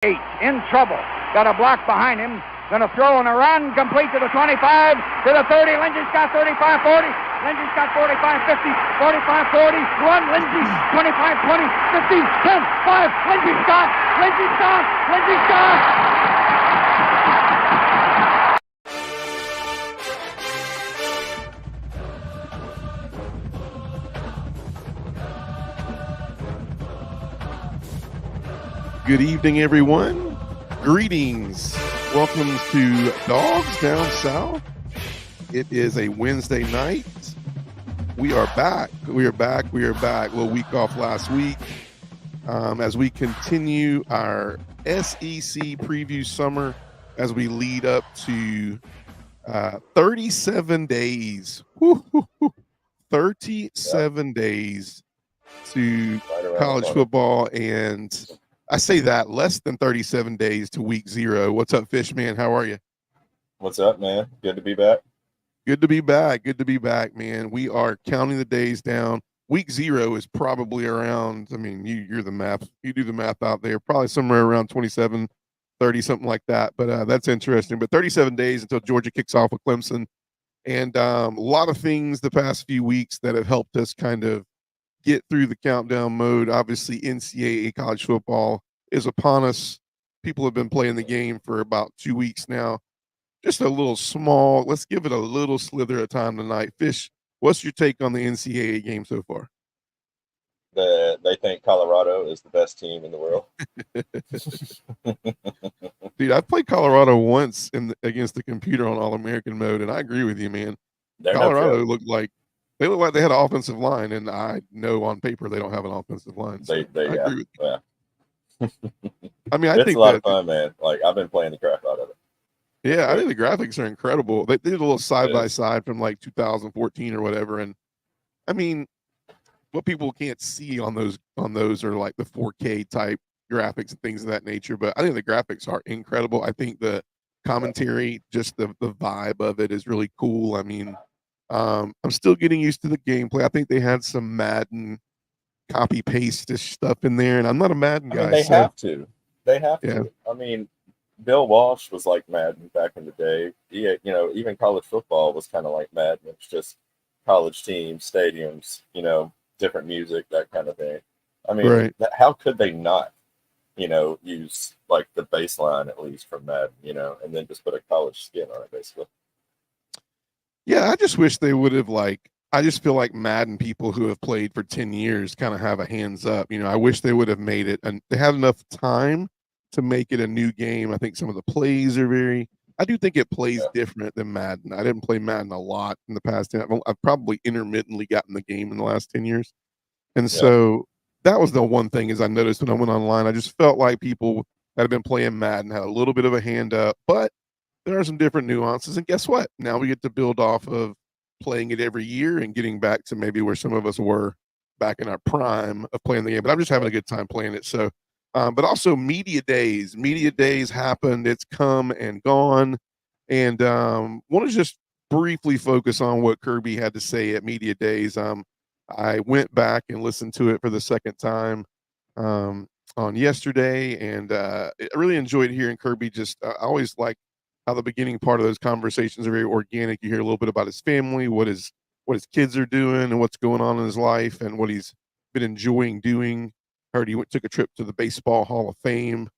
In trouble. Got a block behind him. Going to throw and a run complete to the 25, to the 30. Lindsey's got 35, 40. Lindsey's got 45, 50, 45, 40. Run, Lindsey. 25, 20, 50, 10, 5. Lindsey Scott. Lindsey Scott. Lindsey Scott. Good evening, everyone. Greetings. Welcome to Dogs Down South. It is a Wednesday night. We are back. We are back. A little week off last week. As we continue our SEC preview summer as we lead up to 37 days. 37 days to college football, and I say that less than 37 days to week 0. What's up, Fishman? How are you? What's up, man? Good to be back. Good to be back, man. We are counting the days down. Week 0 is probably around, I mean, you're the math. You do the math out there. Probably somewhere around 27, 30, something like that. But that's interesting. But 37 days until Georgia kicks off with Clemson. And a lot of things the past few weeks that have helped us kind of get through the countdown mode. Obviously, NCAA college football is upon us. People have been playing the game for about 2 weeks now. Just a little small, let's give it a little slither of time tonight. Fish, what's your take on the NCAA game so far? They think Colorado is the best team in the world. Dude, I played Colorado once against the computer on All-American mode, and I agree with you, man. Colorado looked like they had an offensive line, and I know on paper they don't have an offensive line. So I agree with you. Yeah. I mean, I it's think a lot of fun, man. Like, I've been playing the crap out of it. Yeah, I think the graphics are incredible. They did a little side-by-side from like 2014 or whatever, and I mean, what people can't see on those are like the 4K type graphics and things of that nature. But I think the graphics are incredible. I think the commentary, just the vibe of it is really cool. I mean, I'm still getting used to the gameplay. I think they had some Madden copy paste stuff in there, and I'm not a Madden guy. I mean, they have to. I mean, Bill Walsh was like Madden back in the day. Even college football was kind of like Madden. It's just college teams, stadiums, different music, that kind of thing. I mean, how could they not, use like the baseline at least from Madden, and then just put a college skin on it, basically. Yeah, I just wish they would have I just feel like Madden people who have played for 10 years kind of have a hands up. I wish they would have made it, and they had enough time to make it a new game. I think some of the plays are I do think it plays different than Madden. I didn't play Madden a lot in the past 10. I've probably intermittently gotten the game in the last 10 years. And so that was the one thing is I noticed when I went online, I just felt like people that have been playing Madden had a little bit of a hand up, but there are some different nuances. And guess what? Now we get to build off of playing it every year and getting back to maybe where some of us were back in our prime of playing the game. But I'm just having a good time playing it. So, but also media days happened. It's come and gone. And want to just briefly focus on what Kirby had to say at media days. I went back and listened to it for the second time on yesterday, and I really enjoyed hearing Kirby. I always like how the beginning part of those conversations are very organic. You hear a little bit about his family, what his kids are doing, and what's going on in his life, and what he's been enjoying doing. Heard he took a trip to the Baseball Hall of Fame.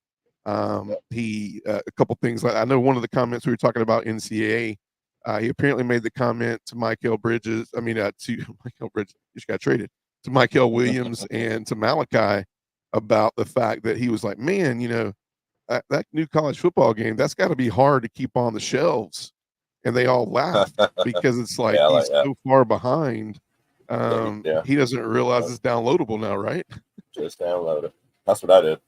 He a couple things I know. One of the comments we were talking about NCAA. He apparently made the comment to Michael Bridges. To Michael Bridges, just got traded to Michael Williams and to Malachi about the fact that he was like, man, that new college football game, that's got to be hard to keep on the shelves. And they all laughed because it's like he's so far behind. He doesn't realize it's downloadable now, right? Just download it. That's what I did.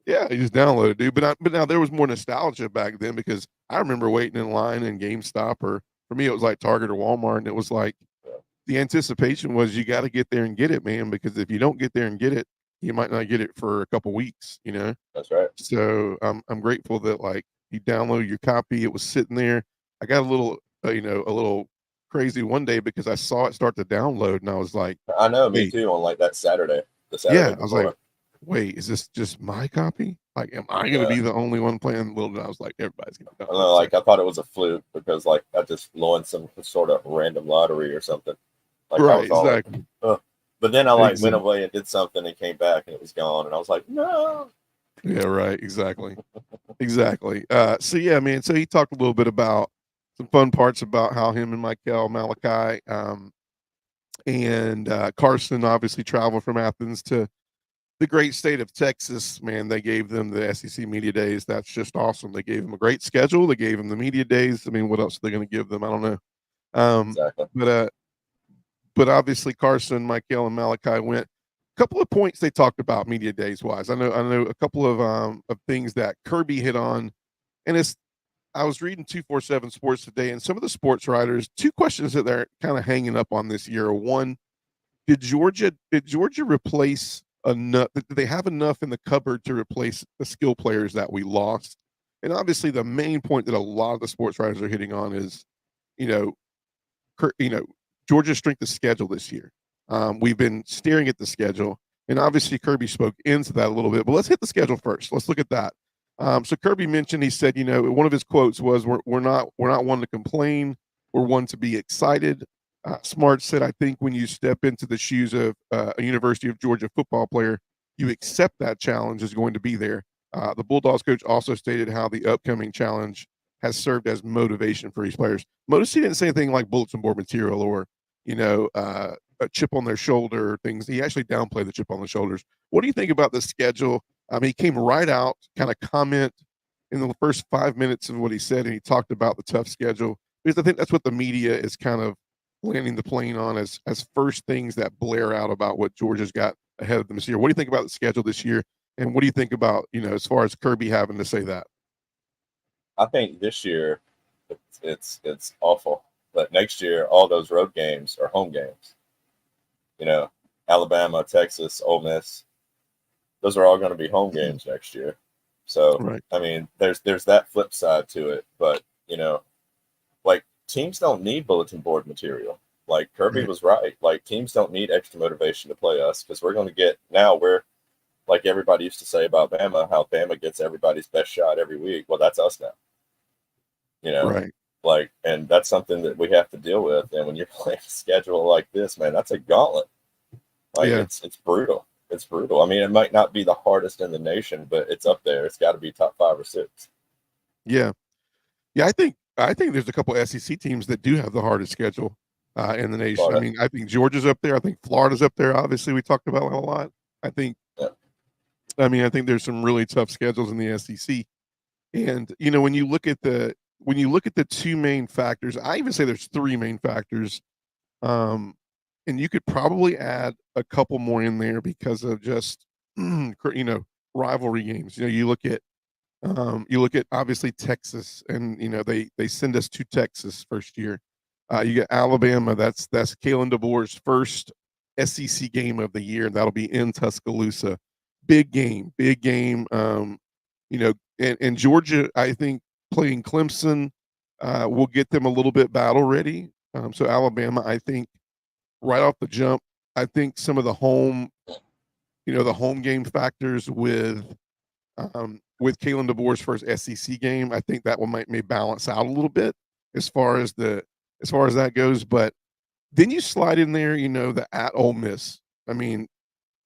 Yeah, he just downloaded, dude. But now there was more nostalgia back then because I remember waiting in line in GameStop, or for me it was like Target or Walmart, and it was like the anticipation was you got to get there and get it, man, because if you don't get there and get it, you might not get it for a couple weeks, That's right. So I'm grateful that you download your copy. It was sitting there. I got a little crazy one day because I saw it start to download, and I was like, I know, me too, on that Saturday. The Saturday I was like, wait, is this just my copy? Like, am I going to be the only one playing? Little did I was like, everybody's going to be. Like, I thought it was a fluke because, like, I just won some sort of random lottery or something. Like, I was all exactly. like, but then I like went away and did something and came back and it was gone, and I was like, no. Yeah, right. Exactly. Exactly. So yeah, man. So he talked a little bit about some fun parts about how him and Michael Malachi and Carson obviously traveled from Athens to the great state of Texas. Man, they gave them the SEC media days. That's just awesome. They gave them a great schedule. They gave them the media days. I mean, what else are they going to give them? I don't know. Exactly. But obviously Carson, Michael, and Malachi went. A couple of points they talked about media days wise. I know a couple of things that Kirby hit on, and I was reading 247 Sports today, and some of the sports writers, two questions that they're kind of hanging up on this year. One, did Georgia replace enough? Did they have enough in the cupboard to replace the skill players that we lost? And obviously, the main point that a lot of the sports writers are hitting on is, you know, Georgia's strength of schedule this year. We've been staring at the schedule, and obviously Kirby spoke into that a little bit. But let's hit the schedule first. Let's look at that. So Kirby mentioned, he said, one of his quotes was, "We're not one to complain. We're one to be excited." Smart said, "I think when you step into the shoes of a University of Georgia football player, you accept that challenge is going to be there." The Bulldogs coach also stated how the upcoming challenge has served as motivation for these players. Notice he didn't say anything like bulletin board material or, a chip on their shoulder, things. He actually downplayed the chip on the shoulders. What do you think about the schedule? He came right out, kind of comment in the first 5 minutes of what he said, and he talked about the tough schedule, because I think that's what the media is kind of landing the plane on as first things that blare out about what Georgia's got ahead of them this year. What do you think about the schedule this year, and what do you think about, as far as Kirby having to say that? I think this year it's awful, but next year all those road games are home games. Alabama, Texas, Ole Miss, those are all going to be home games next year. So, right. I mean, there's that flip side to it, but like, teams don't need bulletin board material. Like, Kirby was right. Like, teams don't need extra motivation to play us, because we're going to get, now we're, like everybody used to say about Bama, how Bama gets everybody's best shot every week. Well, that's us now. Right. Like, and that's something that we have to deal with. And when you're playing a schedule like this, man, that's a gauntlet. Like, it's brutal. It's brutal. I mean, it might not be the hardest in the nation, but it's up there. It's got to be top 5 or 6. Yeah. I think there's a couple SEC teams that do have the hardest schedule in the nation. Florida. I mean, I think Georgia's up there. I think Florida's up there. Obviously, we talked about that a lot. I think. Yeah. I mean, I think there's some really tough schedules in the SEC, and when you look at the two main factors, I even say there's 3 main factors, and you could probably add a couple more in there because of just rivalry games. You look at obviously Texas, and they send us to Texas first year. You get Alabama. That's Kalen DeBoer's first SEC game of the year, and that'll be in Tuscaloosa. Big game. And Georgia, I think, playing Clemson will get them a little bit battle ready. So Alabama, I think, right off the jump, I think some of the home game factors with Kalen DeBoer's first SEC game, I think that one may balance out a little bit as far as that goes. But then you slide in there, the at Ole Miss. I mean,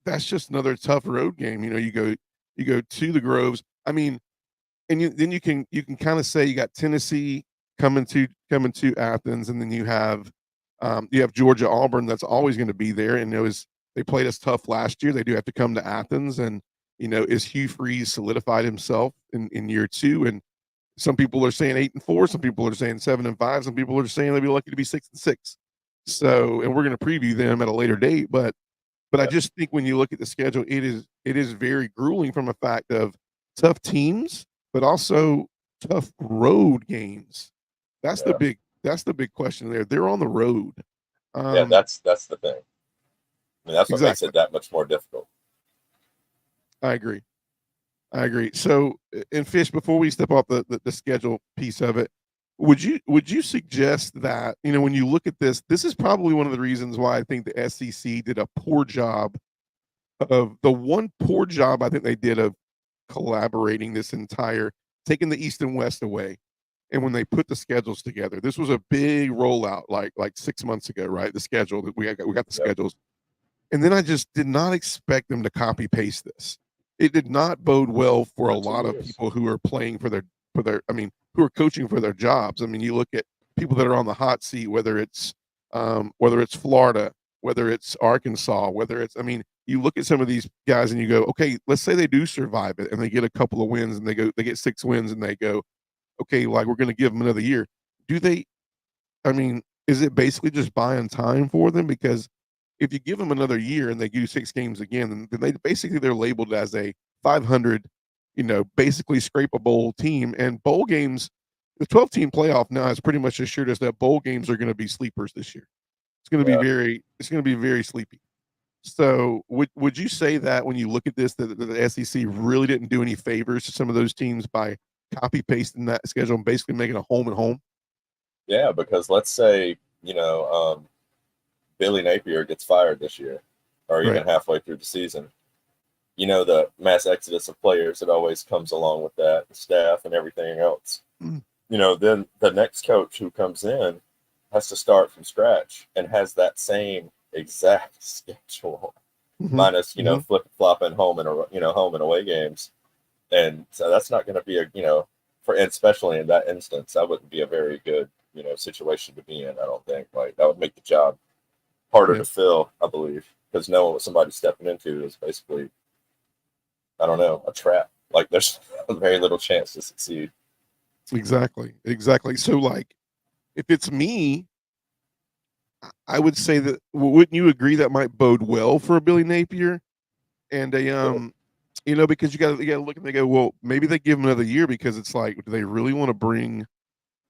that's just another tough road game. You go to the Groves. I mean, and then you can kind of say you got Tennessee coming to Athens, and then you have Georgia Auburn that's always going to be there. And they played us tough last year. They do have to come to Athens, and is Hugh Freeze solidified himself in year 2? And some people are saying 8-4, some people are saying 7-5, some people are saying they'll be lucky to be 6-6. So, and we're going to preview them at a later date, but I just think when you look at the schedule, it is very grueling from a fact of tough teams, but also tough road games. That's the big question there. They're on the road. That's the thing. I mean, that's what makes it that much more difficult. I agree. So, and Fish, before we step off the schedule piece of it, would you suggest that, when you look at this is probably one of the reasons why I think the SEC did a poor job I think they did of collaborating this entire, taking the East and West away. And when they put the schedules together, this was a big rollout, like 6 months ago, right? The schedule that we got the schedules, and then I just did not expect them to copy paste this. It did not bode well for a lot of people who are playing for their, I mean, who are coaching for their jobs. I mean, you look at people that are on the hot seat, whether it's Florida, whether it's Arkansas, whether it's, I mean, you look at some of these guys and you go, okay, let's say they do survive it and they get a couple of wins and they get 6 wins and they go, okay, like we're going to give them another year. Do they, I mean, is it basically just buying time for them? Because if you give them another year and they do 6 games again, then they're labeled as a 500, basically scrape a bowl team. And bowl games, the 12-team playoff now has pretty much assured us that bowl games are going to be sleepers this year. It's going to be very sleepy. So would you say that when you look at this, that the SEC really didn't do any favors to some of those teams by copy pasting that schedule and basically making a home and home? Yeah, because let's say, Billy Napier gets fired this year or even halfway through the season. The mass exodus of players that always comes along with that, the staff and everything else. Then the next coach who comes in has to start from scratch and has that same exact schedule, minus, flip-flopping home and away games. And so that's not going to be especially in that instance, that wouldn't be a very good, situation to be in. I don't think that would make the job harder to fill, I believe, because knowing what somebody's stepping into is basically, I don't know, a trap. Like there's very little chance to succeed. Exactly. So like, if it's me, I would say that, wouldn't you agree that might bode well for a Billy Napier? And because you got to look and they go, well, maybe they give him another year, because it's like, do they really want to bring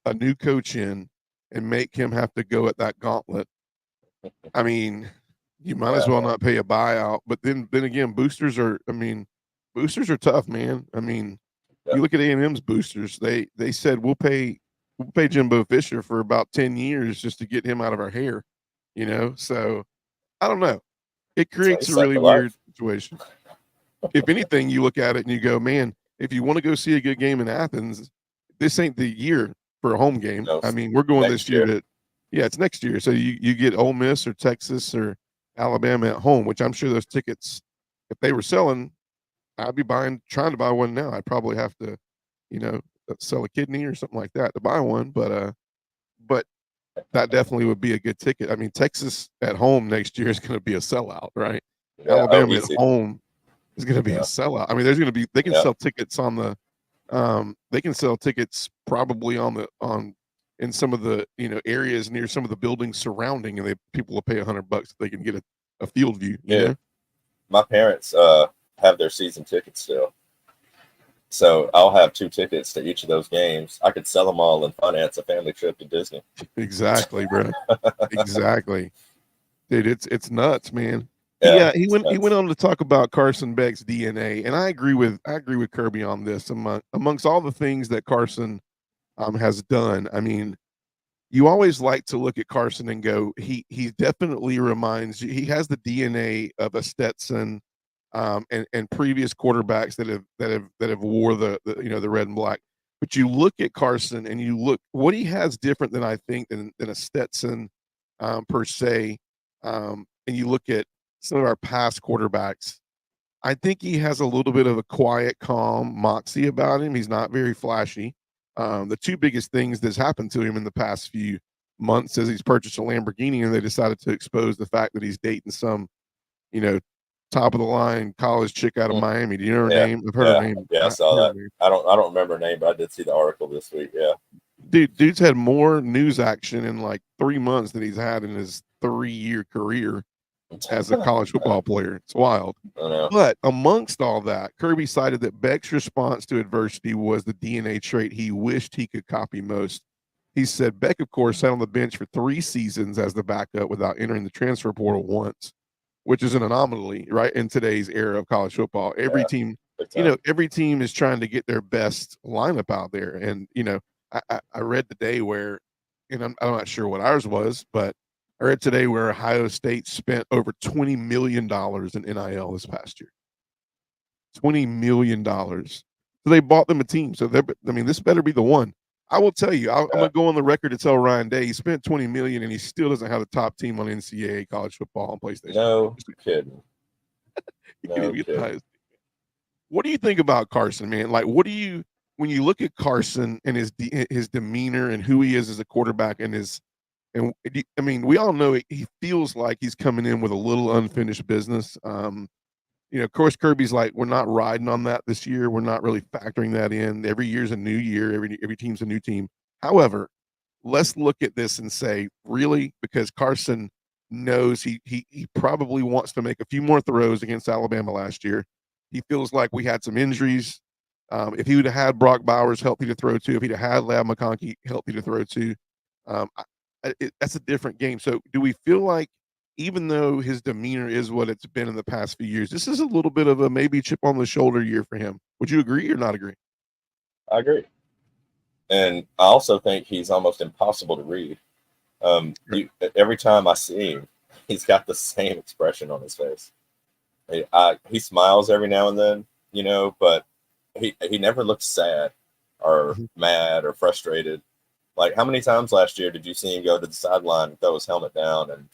a new coach in and make him have to go at that gauntlet? I mean, you might as well not pay a buyout. But then again, boosters are tough, man. I mean, you look at A&M's boosters, they said we'll pay Jimbo Fisher for about 10 years just to get him out of our hair, So I don't know. It creates a really weird situation. If anything, you look at it and you go, man, if you want to go see a good game in Athens, this ain't the year for a home game. No, I mean, we're going this year it's next year. So you get Ole Miss or Texas or Alabama at home, which I'm sure those tickets, if they were selling, I'd be trying to buy one now. I'd probably have to, sell a kidney or something like that to buy one. But that definitely would be a good ticket. I mean, Texas at home next year is going to be a sellout, right? Yeah, Alabama at home is going to be a sellout. I mean, they can sell tickets on the, they can sell tickets probably in some of the, areas near some of the buildings surrounding, and people will pay $100 if they can get a field view. You know? My parents have their season tickets still. So I'll have 2 tickets to each of those games. I could sell them all and finance a family trip to Disney. Exactly, bro. Exactly. Dude, it's nuts, man. Yeah, he went on to talk about Carson Beck's DNA, and I agree with Kirby on this. Amongst all the things that Carson has done, I mean, you always like to look at Carson and go, he definitely reminds you. He has the DNA of a Stetson, and previous quarterbacks that have wore the red and black. But you look at Carson and you look what he has different than I think than a Stetson per se, and you look at some of our past quarterbacks. I think he has a little bit of a quiet, calm moxie about him. He's not very flashy. The 2 biggest things that's happened to him in the past few months is he's purchased a Lamborghini, and they decided to expose the fact that he's dating some, top of the line college chick out of Miami. Do you know her name? I've heard her name. Yeah, I saw that. I don't remember her name, but I did see the article this week. Yeah. Dude's had more news action in like 3 months than he's had in his 3-year career as a college football player. It's wild. But amongst all that, Kirby cited that Beck's response to adversity was the DNA trait he wished he could copy most. He said Beck, of course, sat on the bench for 3 seasons as the backup without entering the transfer portal once, which is an anomaly, right, in today's era of college football. Every team, every team is trying to get their best lineup out there. And, I read today where, and I'm not sure what ours was, but I read today where Ohio State spent over $20 million in NIL this past year. $20 million. So they bought them a team. So this better be the one. I will tell you, I'm going to go on the record to tell Ryan Day he spent $20 million and he still doesn't have the top team on NCAA college football on PlayStation. No kidding. No kidding. What do you think about Carson, man? Like, when you look at Carson and his demeanor and who he is as a quarterback we all know he feels like he's coming in with a little unfinished business. Of course, Kirby's like, we're not riding on that this year. We're not really factoring that in. Every year's a new year. Every team's a new team. However, let's look at this and say, really, because Carson knows he probably wants to make a few more throws against Alabama last year. He feels like we had some injuries. If he would have had Brock Bowers healthy to throw to, if he'd have had Lab McConkey healthy to throw to, that's a different game. So do we feel like, even though his demeanor is what it's been in the past few years, this is a little bit of a maybe chip on the shoulder year for him? Would you agree or not agree? I agree. And I also think he's almost impossible to read. Every time I see him, he's got the same expression on his face. He smiles every now and then, but he never looks sad or mad or frustrated. Like, how many times last year did you see him go to the sideline, throw his helmet down, and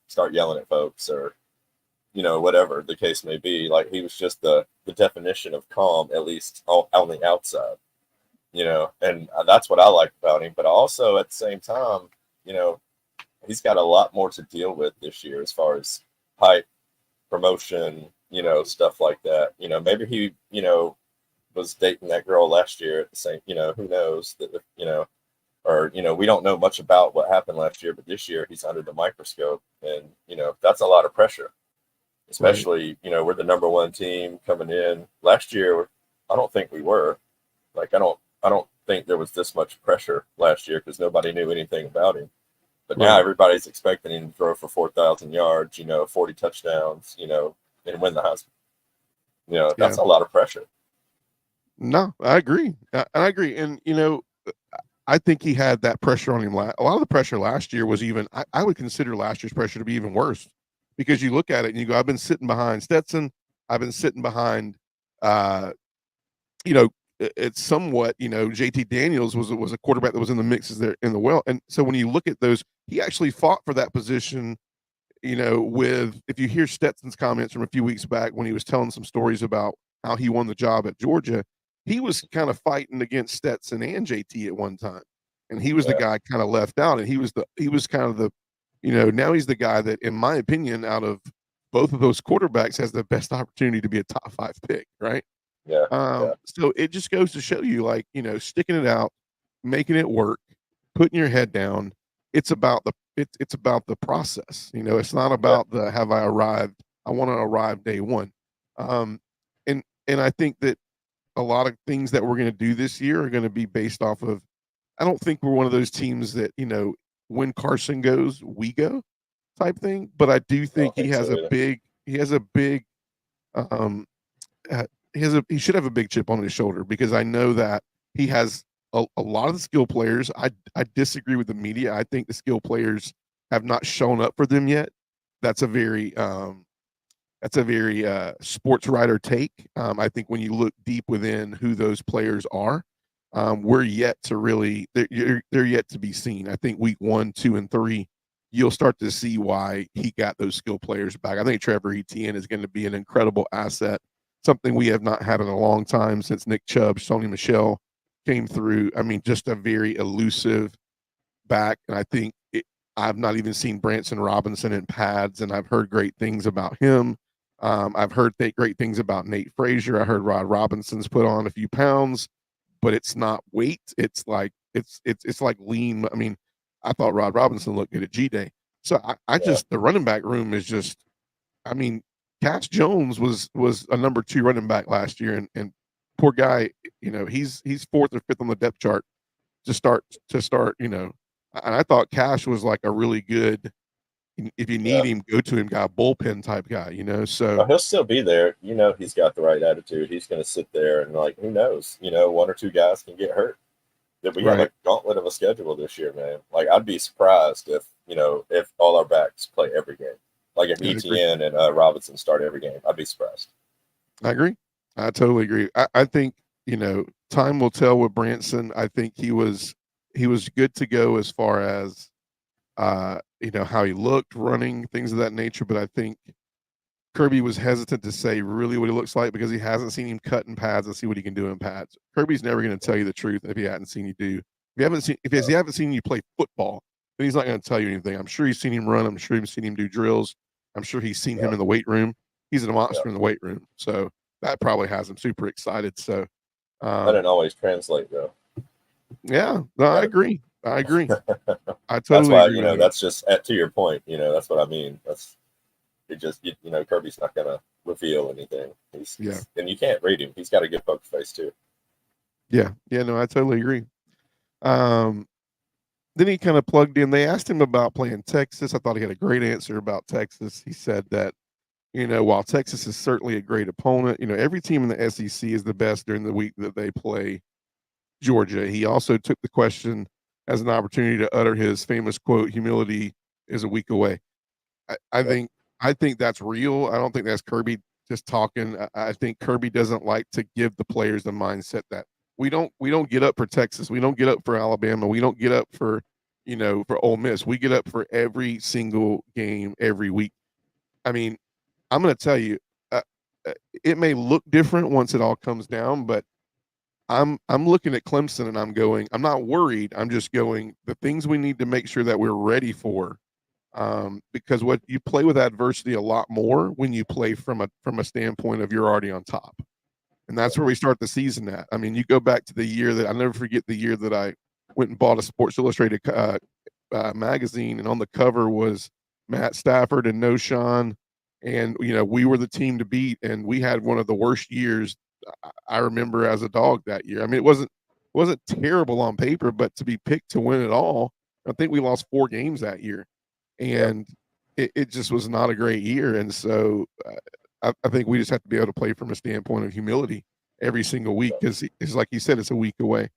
start yelling at folks, or whatever the case may be? Like, he was just the definition of calm, at least on the outside. And that's what I like about him. But also at the same time, he's got a lot more to deal with this year as far as hype, promotion, stuff like that. Maybe he, was dating that girl last year at the same, who knows that, or, we don't know much about what happened last year, but this year he's under the microscope, and, that's a lot of pressure, especially, we're the number one team coming in. Last year, I don't think we were. Like, I don't think there was this much pressure last year because nobody knew anything about him. But now everybody's expecting him to throw for 4,000 yards, 40 touchdowns, and win the Heisman. That's a lot of pressure. No, I agree. I agree. And, I think he had that pressure on him. A lot of the pressure last year was even, I would consider last year's pressure to be even worse, because you look at it and you go, I've been sitting behind Stetson. I've been sitting behind, it's somewhat, JT Daniels was a quarterback that was in the mixes there in the well. And so when you look at those, he actually fought for that position, if you hear Stetson's comments from a few weeks back when he was telling some stories about how he won the job at Georgia, he was kind of fighting against Stetson and JT at one time. And he was the guy kind of left out. And he was kind of the, now he's the guy that, in my opinion, out of both of those quarterbacks, has the best opportunity to be a top 5 pick. Right. So it just goes to show you, like, sticking it out, making it work, putting your head down. It's about it's about the process. It's not about the, have I arrived? I want to arrive day one. And I think that a lot of things that we're going to do this year are going to be based off of, I don't think we're one of those teams that, when Carson goes, we go type thing. But I do think he should have a big chip on his shoulder, because I know that he has a lot of the skill players. I disagree with the media. I think the skill players have not shown up for them yet. That's a very sports writer take. I think when you look deep within who those players are, we're yet to really, they're yet to be seen. I think week 1, 2, and 3, you'll start to see why he got those skill players back. I think Trevor Etienne is going to be an incredible asset, something we have not had in a long time since Nick Chubb, Sony Michel came through. I mean, just a very elusive back. And I think I've not even seen Branson Robinson in pads, and I've heard great things about him. I've heard great things about Nate Frazier. I heard Rod Robinson's put on a few pounds, but it's not weight. It's like like lean. I mean, I thought Rod Robinson looked good at G-Day. So I just, the running back room is just, I mean, Cash Jones was a number 2 running back last year, and poor guy, he's 4th or 5th on the depth chart to start. And I thought Cash was like a really good, if you need him, go to him guy, bullpen type guy, so he'll still be there. He's got the right attitude. He's going to sit there, and, like, who knows, 1 or 2 guys can get hurt. That we have a gauntlet of a schedule this year, man. Like, I'd be surprised if all our backs play every game. Like, if Etienne and Robinson start every game, I'd be surprised. I agree. I totally agree. I think, time will tell with Branson. I think he was good to go as far as how he looked running, things of that nature. But I think Kirby was hesitant to say really what he looks like because he hasn't seen him cut in pads and see what he can do in pads. Kirby's never going to tell you the truth if he hadn't seen you do. If he haven't seen you play football, then he's not going to tell you anything. I'm sure he's seen him run. I'm sure he's seen him do drills. I'm sure he's seen him in the weight room. He's a monster in the weight room. So that probably has him super excited. So that didn't always translate though. Yeah, no, I agree. I totally that's why, agree. That's just to your point, that's what I mean. Kirby's not going to reveal anything. He's, and you can't rate him. He's got a good poker face too. Yeah. No, I totally agree. Then he kind of plugged in. They asked him about playing Texas. I thought he had a great answer about Texas. He said that, while Texas is certainly a great opponent, every team in the SEC is the best during the week that they play Georgia. He also took the question as an opportunity to utter his famous quote, "Humility is a week away." I think that's real. I don't think that's Kirby just talking. I think Kirby doesn't like to give the players the mindset that we don't get up for Texas. We don't get up for Alabama. We don't get up for, for Ole Miss. We get up for every single game every week. I mean, I'm going to tell you, it may look different once it all comes down, but I'm looking at Clemson and I'm going, I'm not worried. I'm just going, the things we need to make sure that we're ready for. Because what you play with adversity a lot more when you play from a standpoint of you're already on top. And that's where we start the season at. I mean, you go back to the year that I'll never forget, the year that I went and bought a Sports Illustrated magazine, and on the cover was Matt Stafford and No Sean. And, we were the team to beat, and we had one of the worst years I remember as a dog that year. I mean, it wasn't terrible on paper, but to be picked to win it all, I think we lost 4 games that year. And it just was not a great year. And so I think we just have to be able to play from a standpoint of humility every single week, because it's like he said, it's a week away.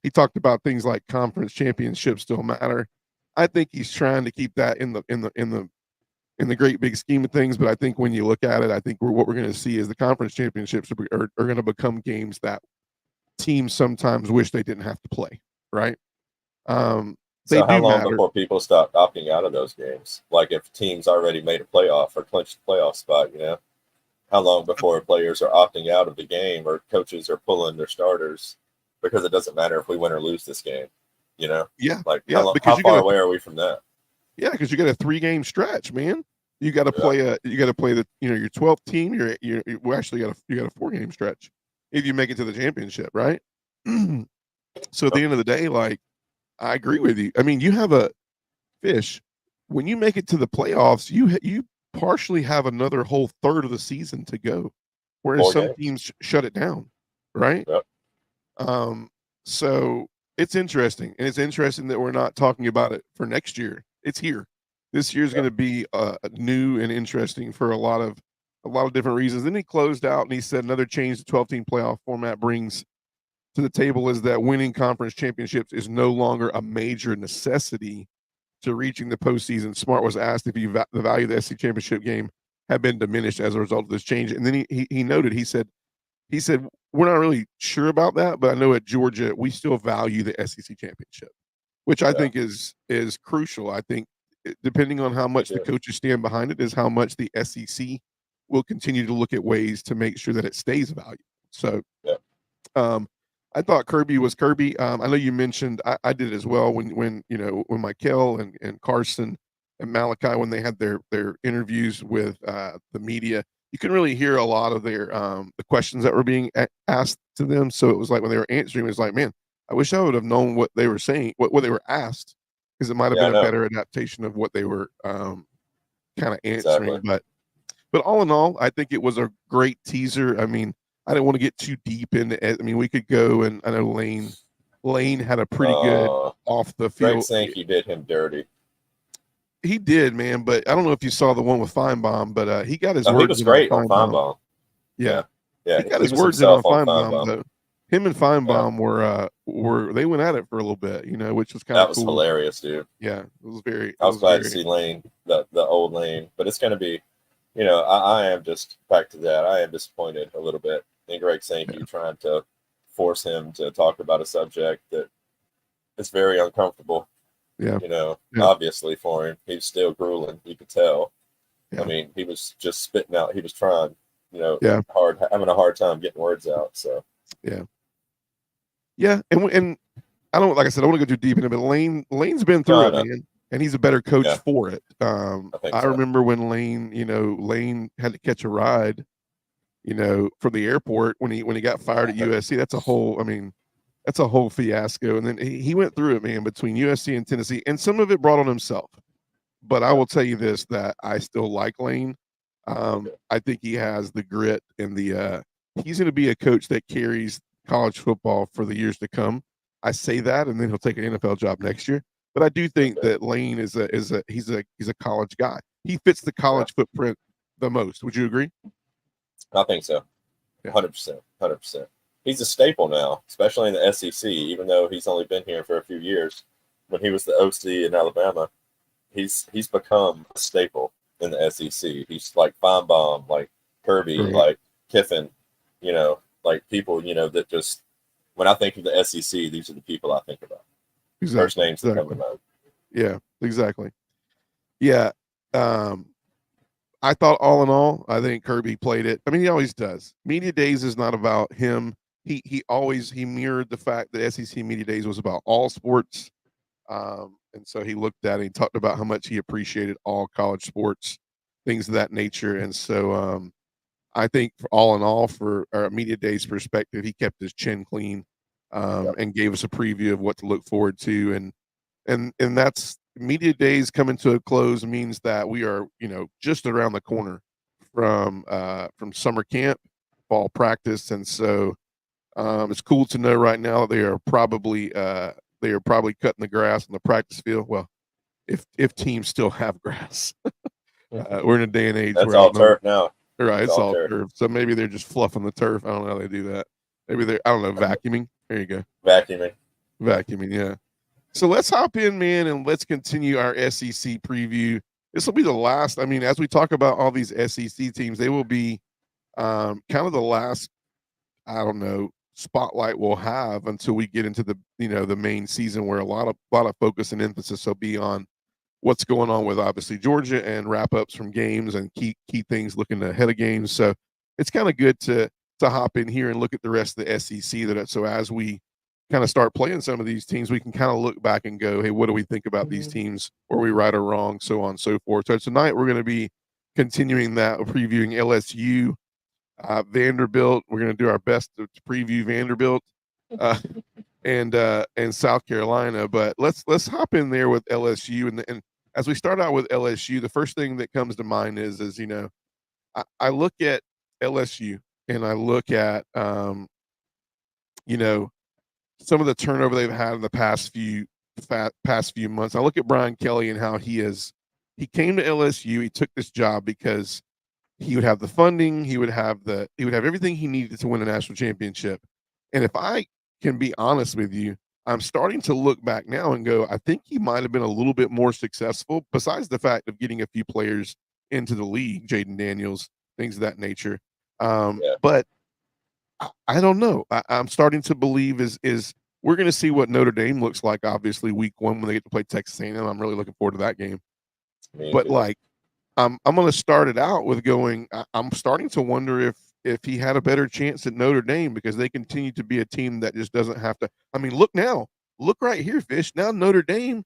He talked about things like conference championships still matter. I think he's trying to keep that in the great big scheme of things. But I think when you look at it, I think what we're going to see is the conference championships are going to become games that teams sometimes wish they didn't have to play. Right. So how long before people stop opting out of those games? Like if teams already made a playoff or clinched a playoff spot, how long before players are opting out of the game or coaches are pulling their starters because it doesn't matter if we win or lose this game, Yeah. How far away are we from that? Yeah, because you got a 3-game stretch, man. You got to play the your 12th team. You got a 4-game stretch if you make it to the championship, right? So at the end of the day, like, I agree with you. I mean, you have a fish when you make it to the playoffs. You partially have another whole third of the season to go, whereas some teams shut it down, right? Yep. So it's interesting, and it's interesting that we're not talking about it for next year. It's here. This year's going to be new and interesting for a lot of different reasons. Then he closed out and he said another change the 12-team playoff format brings to the table is that winning conference championships is no longer a major necessity to reaching the postseason. Smart was asked if the value of the SEC championship game had been diminished as a result of this change, and then he noted, he said we're not really sure about that, but I know at Georgia we still value the SEC championship, which I think is crucial. I think depending on how much the coaches stand behind it is how much the SEC will continue to look at ways to make sure that it stays valuable. So, I thought Kirby was Kirby. I know you mentioned I did as well when Michael and Carson and Malachi, when they had their interviews with the media, you can really hear a lot of their the questions that were being asked to them. So it was like when they were answering, it was like, man, I wish I would have known what they were saying, what they were asked, because it might have been a better adaptation of what they were kind of answering. Exactly. But all in all, I think it was a great teaser. I mean, I didn't want to get too deep into it. I mean, we could go, and I know Lane had a pretty good off the field. Greg Sankey did him dirty. He did, man. But I don't know if you saw the one with Feinbaum, but he got his words. He was great on Feinbaum. Yeah. He got his words in on Feinbaum, though. Him and Feinbaum were they went at it for a little bit, which was kind of cool. That was hilarious, dude. Yeah, it was very. I was glad to see Lane, the old Lane, but it's going to be. I am just back to that. I am disappointed a little bit in Greg Sankey trying to force him to talk about a subject that is very uncomfortable. Yeah. Obviously for him, he's still grueling. You could tell. Yeah. I mean, he was just spitting out. He was trying, having a hard time getting words out. So yeah, and I don't, like I said, I want to go too deep into it, but Lane's been through it, man, and he's a better coach for it. I remember when Lane had to catch a ride, from the airport when he got fired at USC. That's a whole fiasco. And then he went through it, man, between USC and Tennessee, and some of it brought on himself. But I will tell you this, that I still like Lane. I think he has the grit and he's going to be a coach that carries college football for the years to come. I say that, and then he'll take an NFL job next year. But I do think that Lane he's a college guy. He fits the college footprint the most. Would you agree? I think so. 100%. 100%. He's a staple now, especially in the SEC, even though he's only been here for a few years. When he was the OC in Alabama, he's become a staple in the SEC. He's like Feinbaum, like Kirby, like Kiffin, like people, that just, when I think of the SEC, these are the people I think about. Exactly. First names that come to mind. Yeah, exactly. Yeah. I thought all in all, I think Kirby played it. I mean, he always does. Media Days is not about him. He mirrored the fact that SEC Media Days was about all sports. And so he looked at it, he talked about how much he appreciated all college sports, things of that nature. And so I think for all in all, for our Media Days perspective, he kept his chin clean and gave us a preview of what to look forward to. And that's Media Days coming to a close means that we are, just around the corner from summer camp, fall practice. And so it's cool to know right now that they are probably cutting the grass on the practice field. Well, if teams still have grass, we're in a day and age that's where all turf now. Right, it's all turf. So maybe they're just fluffing the turf. I don't know how they do that. Maybe they're, I don't know, vacuuming. There you go. Vacuuming, yeah. So let's hop in, man, and let's continue our SEC preview. This will be the last. I mean, as we talk about all these SEC teams, they will be kind of the last, I don't know, spotlight we'll have until we get into the the main season, where a lot of focus and emphasis will be on what's going on with obviously Georgia and wrap ups from games and key things looking ahead of games. So it's kind of good to hop in here and look at the rest of the SEC. So as we kind of start playing some of these teams, we can kind of look back and go, hey, what do we think about these teams? Were we right or wrong? So on and so forth. So tonight we're going to be continuing that, previewing LSU, Vanderbilt. We're going to do our best to preview Vanderbilt and South Carolina. But let's hop in there with LSU. And as we start out with LSU, the first thing that comes to mind is I look at LSU and I look at some of the turnover they've had in the past few months. I look at Brian Kelly and how he came to LSU. He took this job because he would have the funding, he would have everything he needed to win a national championship. And if I can be honest with you, I'm starting to look back now and go, I think he might have been a little bit more successful, besides the fact of getting a few players into the league, Jaden Daniels, things of that nature. But I don't know. I'm starting to believe is we're going to see what Notre Dame looks like, obviously, week 1 when they get to play Texas A&M. I'm really looking forward to that game. But I'm going to start it out with going, I'm starting to wonder if he had a better chance at Notre Dame, because they continue to be a team that just doesn't have to. I mean, look right here, Fish. Now Notre Dame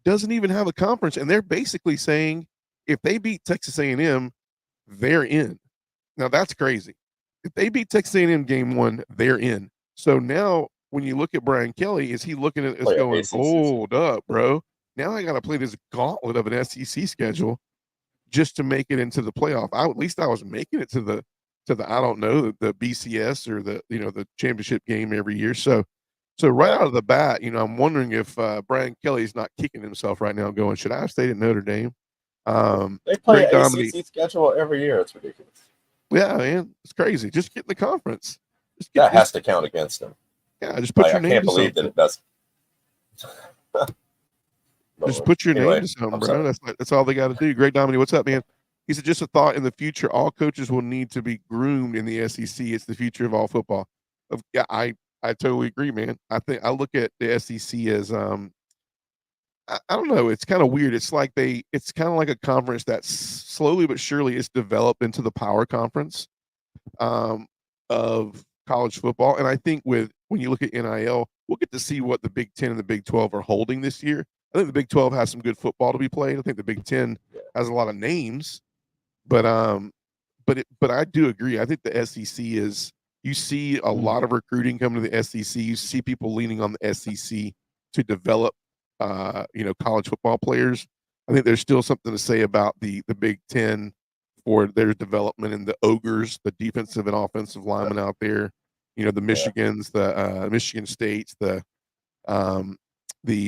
doesn't even have a conference, and they're basically saying if they beat Texas A&M, they're in. Now that's crazy. If they beat Texas A&M game 1, they're in. So now when you look at Brian Kelly, is he looking at this going, hold up, bro? Now I got to play this gauntlet of an SEC schedule just to make it into the playoff. At least I was making it to the I don't know, the BCS or the championship game every year. So right out of the bat, I'm wondering if Brian Kelly's not kicking himself right now, going, should I have stayed at Notre Dame? They play an ACC schedule every year. It's ridiculous. Yeah, man, it's crazy. Just get in the conference. That has to count against them. Yeah, just put your name. I can't believe that it doesn't. Just put your name to something, bro. That's all they got to do. Greg Dominy, what's up, man? He said, just a thought, in the future, all coaches will need to be groomed in the SEC. It's the future of all football. Yeah, I totally agree, man. I look at the SEC as I don't know. It's kind of weird. It's kind of like a conference that slowly but surely is developed into the power conference of college football. And I think when you look at NIL, we'll get to see what the Big Ten and the Big 12 are holding this year. I think the Big 12 has some good football to be played. I think the Big 10 has a lot of names, but I do agree. I think the SEC is. You see a lot of recruiting coming to the SEC. You see people leaning on the SEC to develop, college football players. I think there's still something to say about the Big Ten for their development and the ogres, the defensive and offensive linemen out there. You know, the Michigans, the Michigan States, the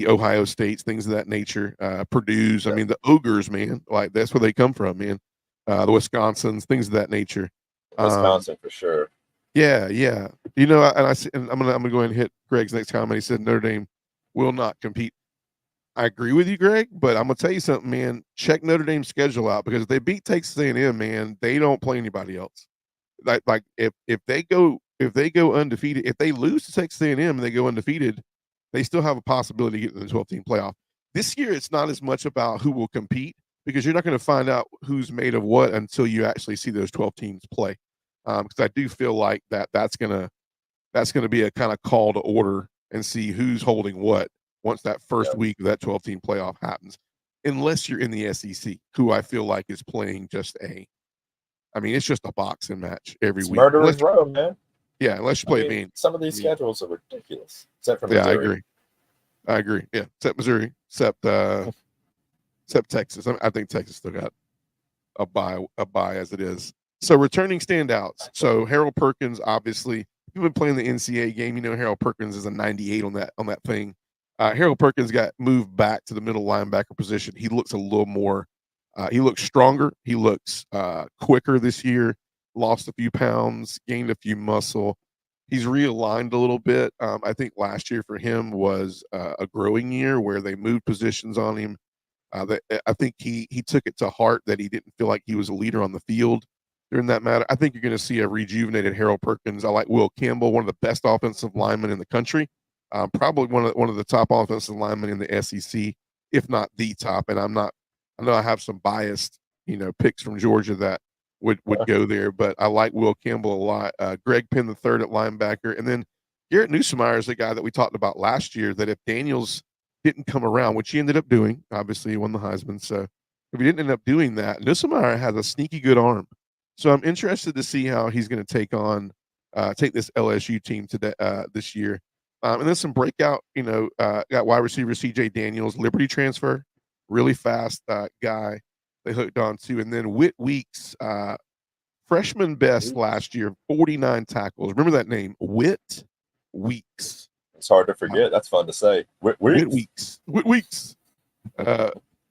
Ohio States, things of that nature. Purdue's. I mean, the ogres, man. Like that's where they come from, man. The Wisconsins, things of that nature. Wisconsin for sure. Yeah. You know, and I'm gonna go ahead and hit Greg's next comment. He said Notre Dame will not compete. I agree with you, Greg, but I'm gonna tell you something, man. Check Notre Dame's schedule out, because if they beat Texas A&M, man, they don't play anybody else. Like if they go undefeated, if they lose to Texas A&M and they go undefeated, they still have a possibility to get in the 12-team playoff. This year, it's not as much about who will compete, because you're not going to find out who's made of what until you actually see those 12 teams play. Because I do feel like that's gonna be a kind of call to order and see who's holding what once that first week of that 12-team playoff happens. Unless you're in the SEC, who I feel like is playing it's just a boxing match every week. Murderer's Row, man. Yeah, unless you play some of these schedules are ridiculous. Except for Missouri. I agree. Yeah, except Missouri, except Texas. I think Texas still got a bye as it is. So returning standouts. So Harold Perkins, obviously, you've been playing the NCAA game. You know Harold Perkins is a 98 on that thing. Harold Perkins got moved back to the middle linebacker position. He looks a little more. He looks stronger. He looks quicker this year. Lost a few pounds, gained a few muscle. He's realigned a little bit. I think last year for him was a growing year where they moved positions on him. I think he took it to heart that he didn't feel like he was a leader on the field during that matter. I think you're going to see a rejuvenated Harold Perkins. I like Will Campbell, one of the best offensive linemen in the country, probably one of the top offensive linemen in the SEC, if not the top. And I know I have some biased, picks from Georgia that would go there, but I like Will Campbell a lot. Greg Penn the third at linebacker, and then Garrett Nussmeier is the guy that we talked about last year. That if Daniels didn't come around, which he ended up doing, obviously he won the Heisman. So if he didn't end up doing that, Nussmeier has a sneaky good arm. So I'm interested to see how he's going to take this LSU team today this year. And then some breakout, got wide receiver C.J. Daniels, Liberty transfer, really fast guy they hooked on to. And then Whit Weeks, freshman best last year, 49 tackles. Remember that name, Whit Weeks. It's hard to forget. That's fun to say. Whit Weeks.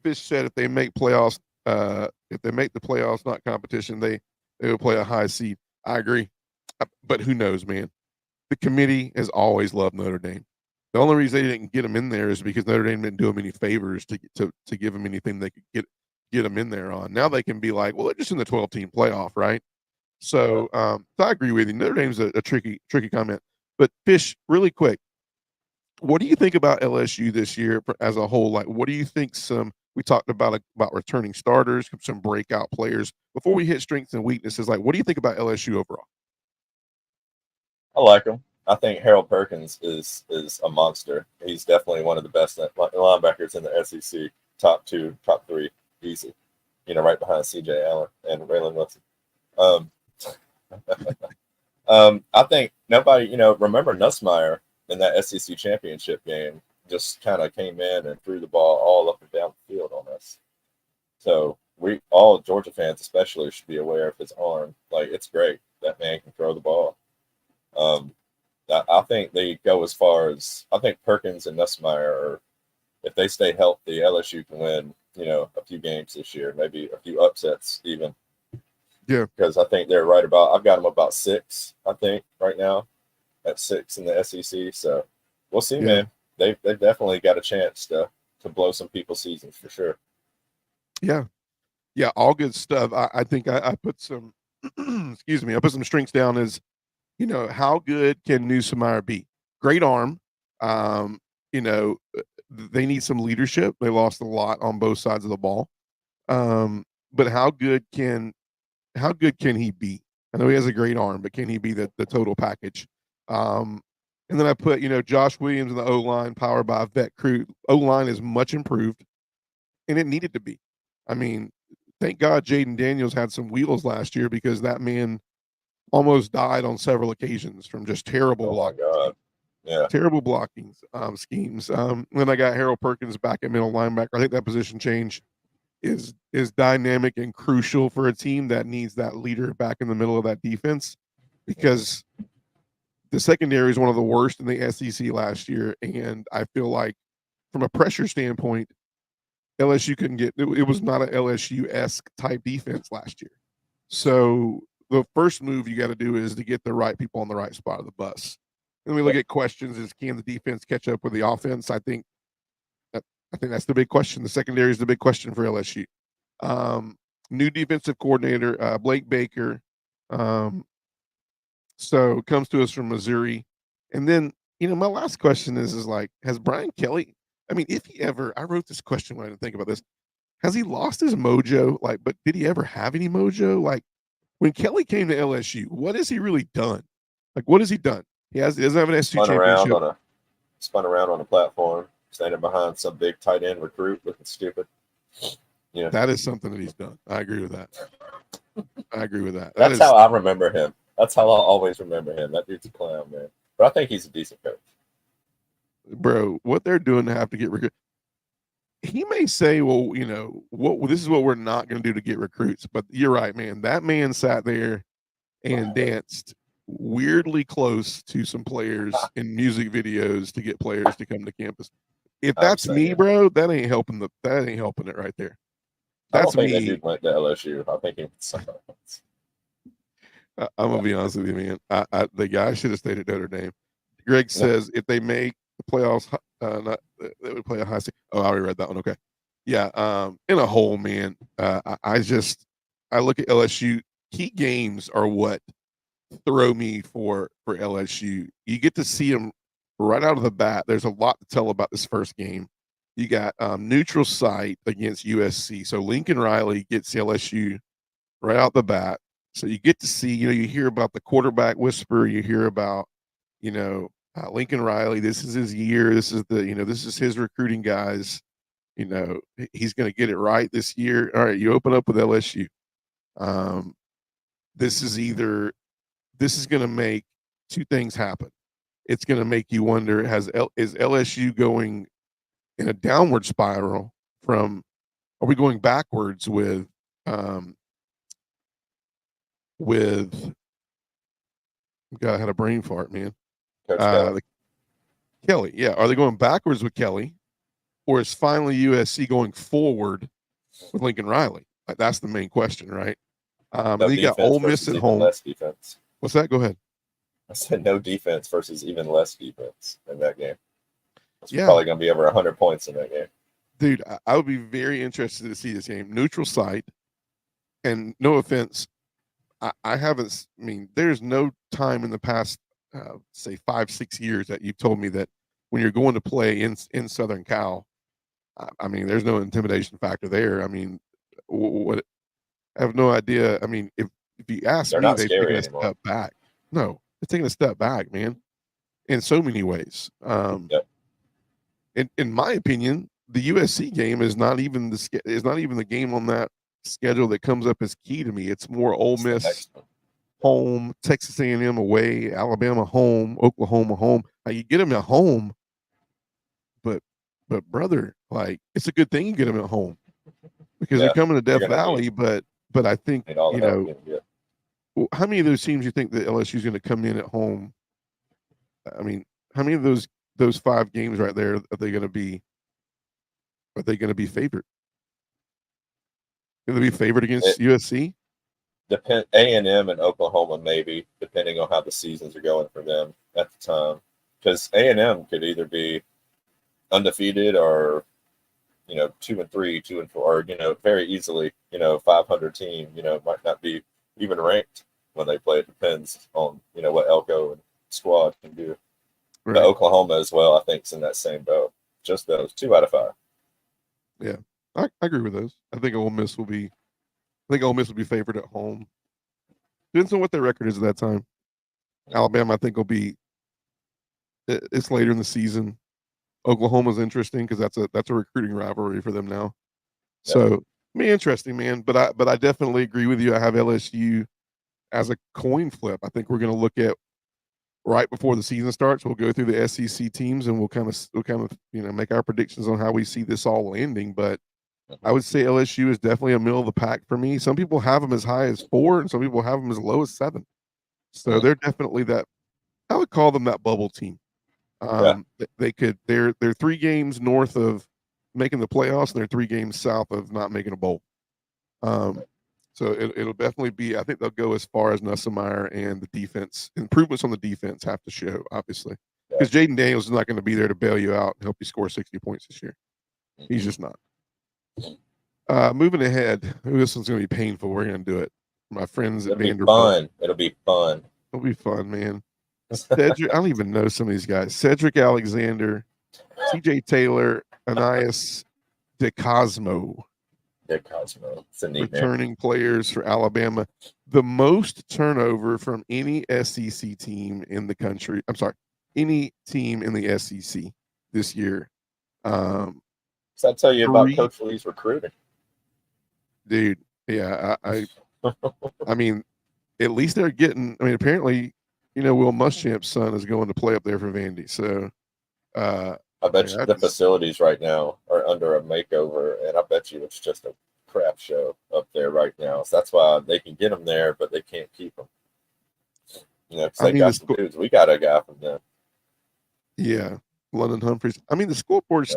Fish said if they make playoffs, if they make the playoffs, not competition, they will play a high seed. I agree. But who knows, man? The committee has always loved Notre Dame. The only reason they didn't get them in there is because Notre Dame didn't do them any favors to give them anything they could get them in there on. Now they can be like, well, they're just in the 12-team playoff, right? So, so I agree with you. Notre Dame's a tricky comment. But Fish, really quick, what do you think about LSU this year as a whole? Like, what do you think? We talked about returning starters, some breakout players. Before we hit strengths and weaknesses, like, what do you think about LSU overall? I like him. I think Harold Perkins is a monster. He's definitely one of the best linebackers in the SEC. Top 2, top 3, easy. Right behind C.J. Allen and Raylan Wilson. I think nobody, remember Nussmeier in that SEC championship game just kind of came in and threw the ball all up and down the field on us. So we all Georgia fans especially should be aware of his arm. Like, it's great. That man can throw the ball. I think they go as far as I think Perkins and Nussmeier, if they stay healthy, LSU can win, a few games this year, maybe a few upsets even. Yeah. Because I think they're right about, I've got them about 6, I think, right now, at 6 in the SEC. So we'll see, man. They've definitely got a chance to blow some people's seasons for sure. Yeah. Yeah, all good stuff. I think I put some, excuse me, I put some strengths down as, how good can Newsomire be? Great arm. Um, they need some leadership. They lost a lot on both sides of the ball. But how good can he be? I know he has a great arm, but can he be the total package? Um, and then I put, Josh Williams in the O line, powered by a vet crew. O line is much improved, and it needed to be. I mean, thank God Jaden Daniels had some wheels last year, because that man almost died on several occasions from just terrible Oh my blocking. God. Yeah. Terrible blocking schemes. Then I got Harold Perkins back at middle linebacker. I think that position change is dynamic and crucial for a team that needs that leader back in the middle of that defense, because the secondary is one of the worst in the SEC last year, and I feel like from a pressure standpoint, LSU couldn't get it was not an LSU-esque type defense last year. So the first move you got to do is to get the right people on the right spot of the bus. And we look at questions: is can the defense catch up with the offense? I think that's the big question. The secondary is the big question for LSU. New defensive coordinator, Blake Baker. So comes to us from Missouri. And then, my last question is like, has Brian Kelly, I mean, if he ever, I wrote this question when I didn't think about this. Has he lost his mojo? Like, but did he ever have any mojo? Like, when Kelly came to LSU, what has he really done? Like, what has he done? He doesn't have an S2 championship. Spun around on a platform, standing behind some big tight end recruit looking stupid. Yeah. That is something that he's done. I agree with that. That's how I remember him. That's how I'll always remember him. That dude's a clown, man. But I think he's a decent coach. Bro, what they're doing to have to get recruits. He may say, well, this is what we're not going to do to get recruits. But you're right, man. That man sat there and danced weirdly close to some players in music videos to get players to come to campus. If that's me, bro, that ain't helping it right there. That's me. I don't think that dude went to LSU. I think he went somewhere else. I'm gonna be honest with you, man. The guy should have stayed at Notre Dame. Greg says if they make the playoffs, they would play a high seed. Oh, I already read that one. Okay, yeah. In a whole, man. I look at LSU. Key games are what throw me for LSU. You get to see them right out of the bat. There's a lot to tell about this first game. You got neutral site against USC. So Lincoln Riley gets LSU right out the bat. So you get to see, you hear about the quarterback whisper. You hear about, Lincoln Riley. This is his year. This is this is his recruiting guys. He's going to get it right this year. All right, you open up with LSU. This is going to make two things happen. It's going to make you wonder: is LSU going in a downward spiral are we going backwards with God, I had a brain fart, man. Kelly. Yeah. Are they going backwards with Kelly, or is finally USC going forward with Lincoln Riley? Like, that's the main question, right? Then you got Ole Miss at home. Less defense. What's that? Go ahead. I said no defense versus even less defense in that game. It's probably going to be over 100 points in that game. Dude, I would be very interested to see this game. Neutral site, and no offense, I haven't. I mean, there's no time in the past, say 5-6 years, that you've told me that when you're going to play in Southern Cal, I mean, there's no intimidation factor there. I mean, what? I have no idea. I mean, if you ask me, they've taken a step back. No, they're taking a step back, man, in so many ways. In my opinion, the USC game is not even the game on that schedule that comes up as key to me. It's more Ole Miss home, Texas A&M away, Alabama home, Oklahoma home. You get them at home, but brother, like, it's a good thing you get them at home, because they're coming to Death Valley. But I think how many of those teams you think that LSU is going to come in at home? I mean, how many of those 5 games right there are they going to be? Are they going to be favored? Going to be favored against USC? A&M and Oklahoma, maybe, depending on how the seasons are going for them at the time. Because A&M could either be undefeated or, 2-3, 2-4, or, very easily, 500 team, might not be even ranked when they play. It depends on, what Elko and squad can do. Right. But Oklahoma as well, I think, is in that same boat. Just those 2 out of 5. Yeah, I agree with those. I think Ole Miss will be favored at home. Depends on what their record is at that time. Alabama, I think, will be. It's later in the season. Oklahoma's interesting because that's a recruiting rivalry for them now. Yeah. So, interesting, man. But I definitely agree with you. I have LSU as a coin flip. I think we're going to look at right before the season starts. We'll go through the SEC teams and we'll kind of make our predictions on how we see this all landing. But I would say LSU is definitely a middle of the pack for me. Some people have them as high as 4, and some people have them as low as 7. So they're definitely that. I would call them that bubble team. They're 3 games north of making the playoffs, and they're 3 games south of not making a bowl. So it'll definitely be. I think they'll go as far as Nussmeier, and the defense improvements on the defense have to show, obviously, because Jaden Daniels is not going to be there to bail you out and help you score 60 points this year. He's just not. Moving ahead, this one's going to be painful. We're going to do it. My friends at Vanderbilt. It'll be fun. It'll be fun, man. Cedric, I don't even know some of these guys. Cedric Alexander, CJ Taylor, Anias DeCosmo. It's a neat returning name. players for Alabama. The most turnover from any SEC team in the country. I'm sorry, any team in the SEC this year. So I tell you about Coach Lee's recruiting, dude. Yeah, I mean, at least they're getting. I mean, apparently, Will Muschamp's son is going to play up there for Vandy. So, I bet you the facilities right now are under a makeover, and I bet you it's just a crap show up there right now. So that's why they can get them there, but they can't keep them. Because they got some dudes. We got a guy from them. Yeah, London Humphreys. I mean, the scoreboard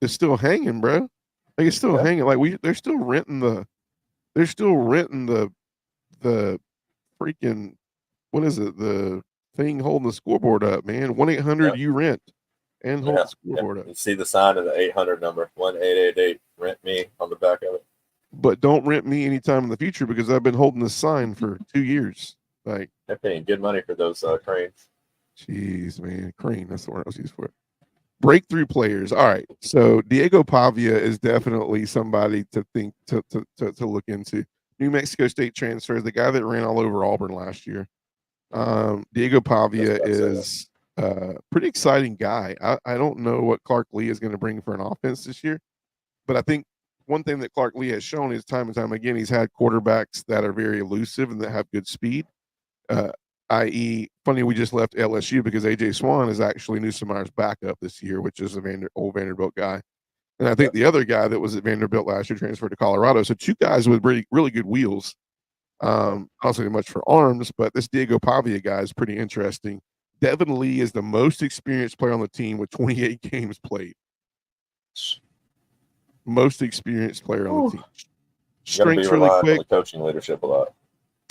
is still hanging, bro. Like it's still hanging. Like they're still renting the freaking, what is it? The thing holding the scoreboard up, man. 1-800 you rent and hold the scoreboard up. You see the sign of the 800 number, 1-888 rent me on the back of it. But don't rent me anytime in the future because I've been holding this sign for 2 years. Like they're paying good money for those cranes. Jeez, man, crane. That's the word I was used for it. Breakthrough players. All right, so Diego Pavia is definitely somebody to think to look into. New Mexico State transfer, the guy that ran all over Auburn last year. Diego Pavia is a pretty exciting guy. I don't know what Clark Lee is going to bring for an offense this year, but I think one thing that Clark Lee has shown is time and time again, he's had quarterbacks that are very elusive and that have good speed. I.e., funny, we just left LSU because A.J. Swan is actually Nussmeier's backup this year, which is a old Vanderbilt guy. And I think the other guy that was at Vanderbilt last year transferred to Colorado. So 2 guys with really, really good wheels. I don't say much for arms, but this Diego Pavia guy is pretty interesting. Devin Lee is the most experienced player on the team with 28 games played. Most experienced player on the team. Strength's really quick. On the coaching leadership a lot.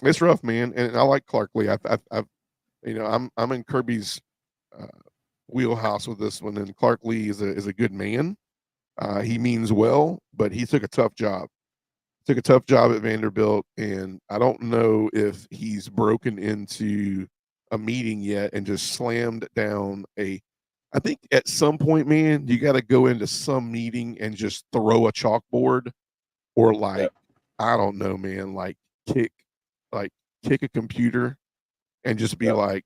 It's rough, man, and I like Clark Lee. I'm in Kirby's wheelhouse with this one, and Clark Lee is a good man. He means well, but he took a tough job. Took a tough job at Vanderbilt, and I don't know if he's broken into a meeting yet and just slammed down I think at some point, man, you got to go into some meeting and just throw a chalkboard or I don't know, man, kick a computer and just be like,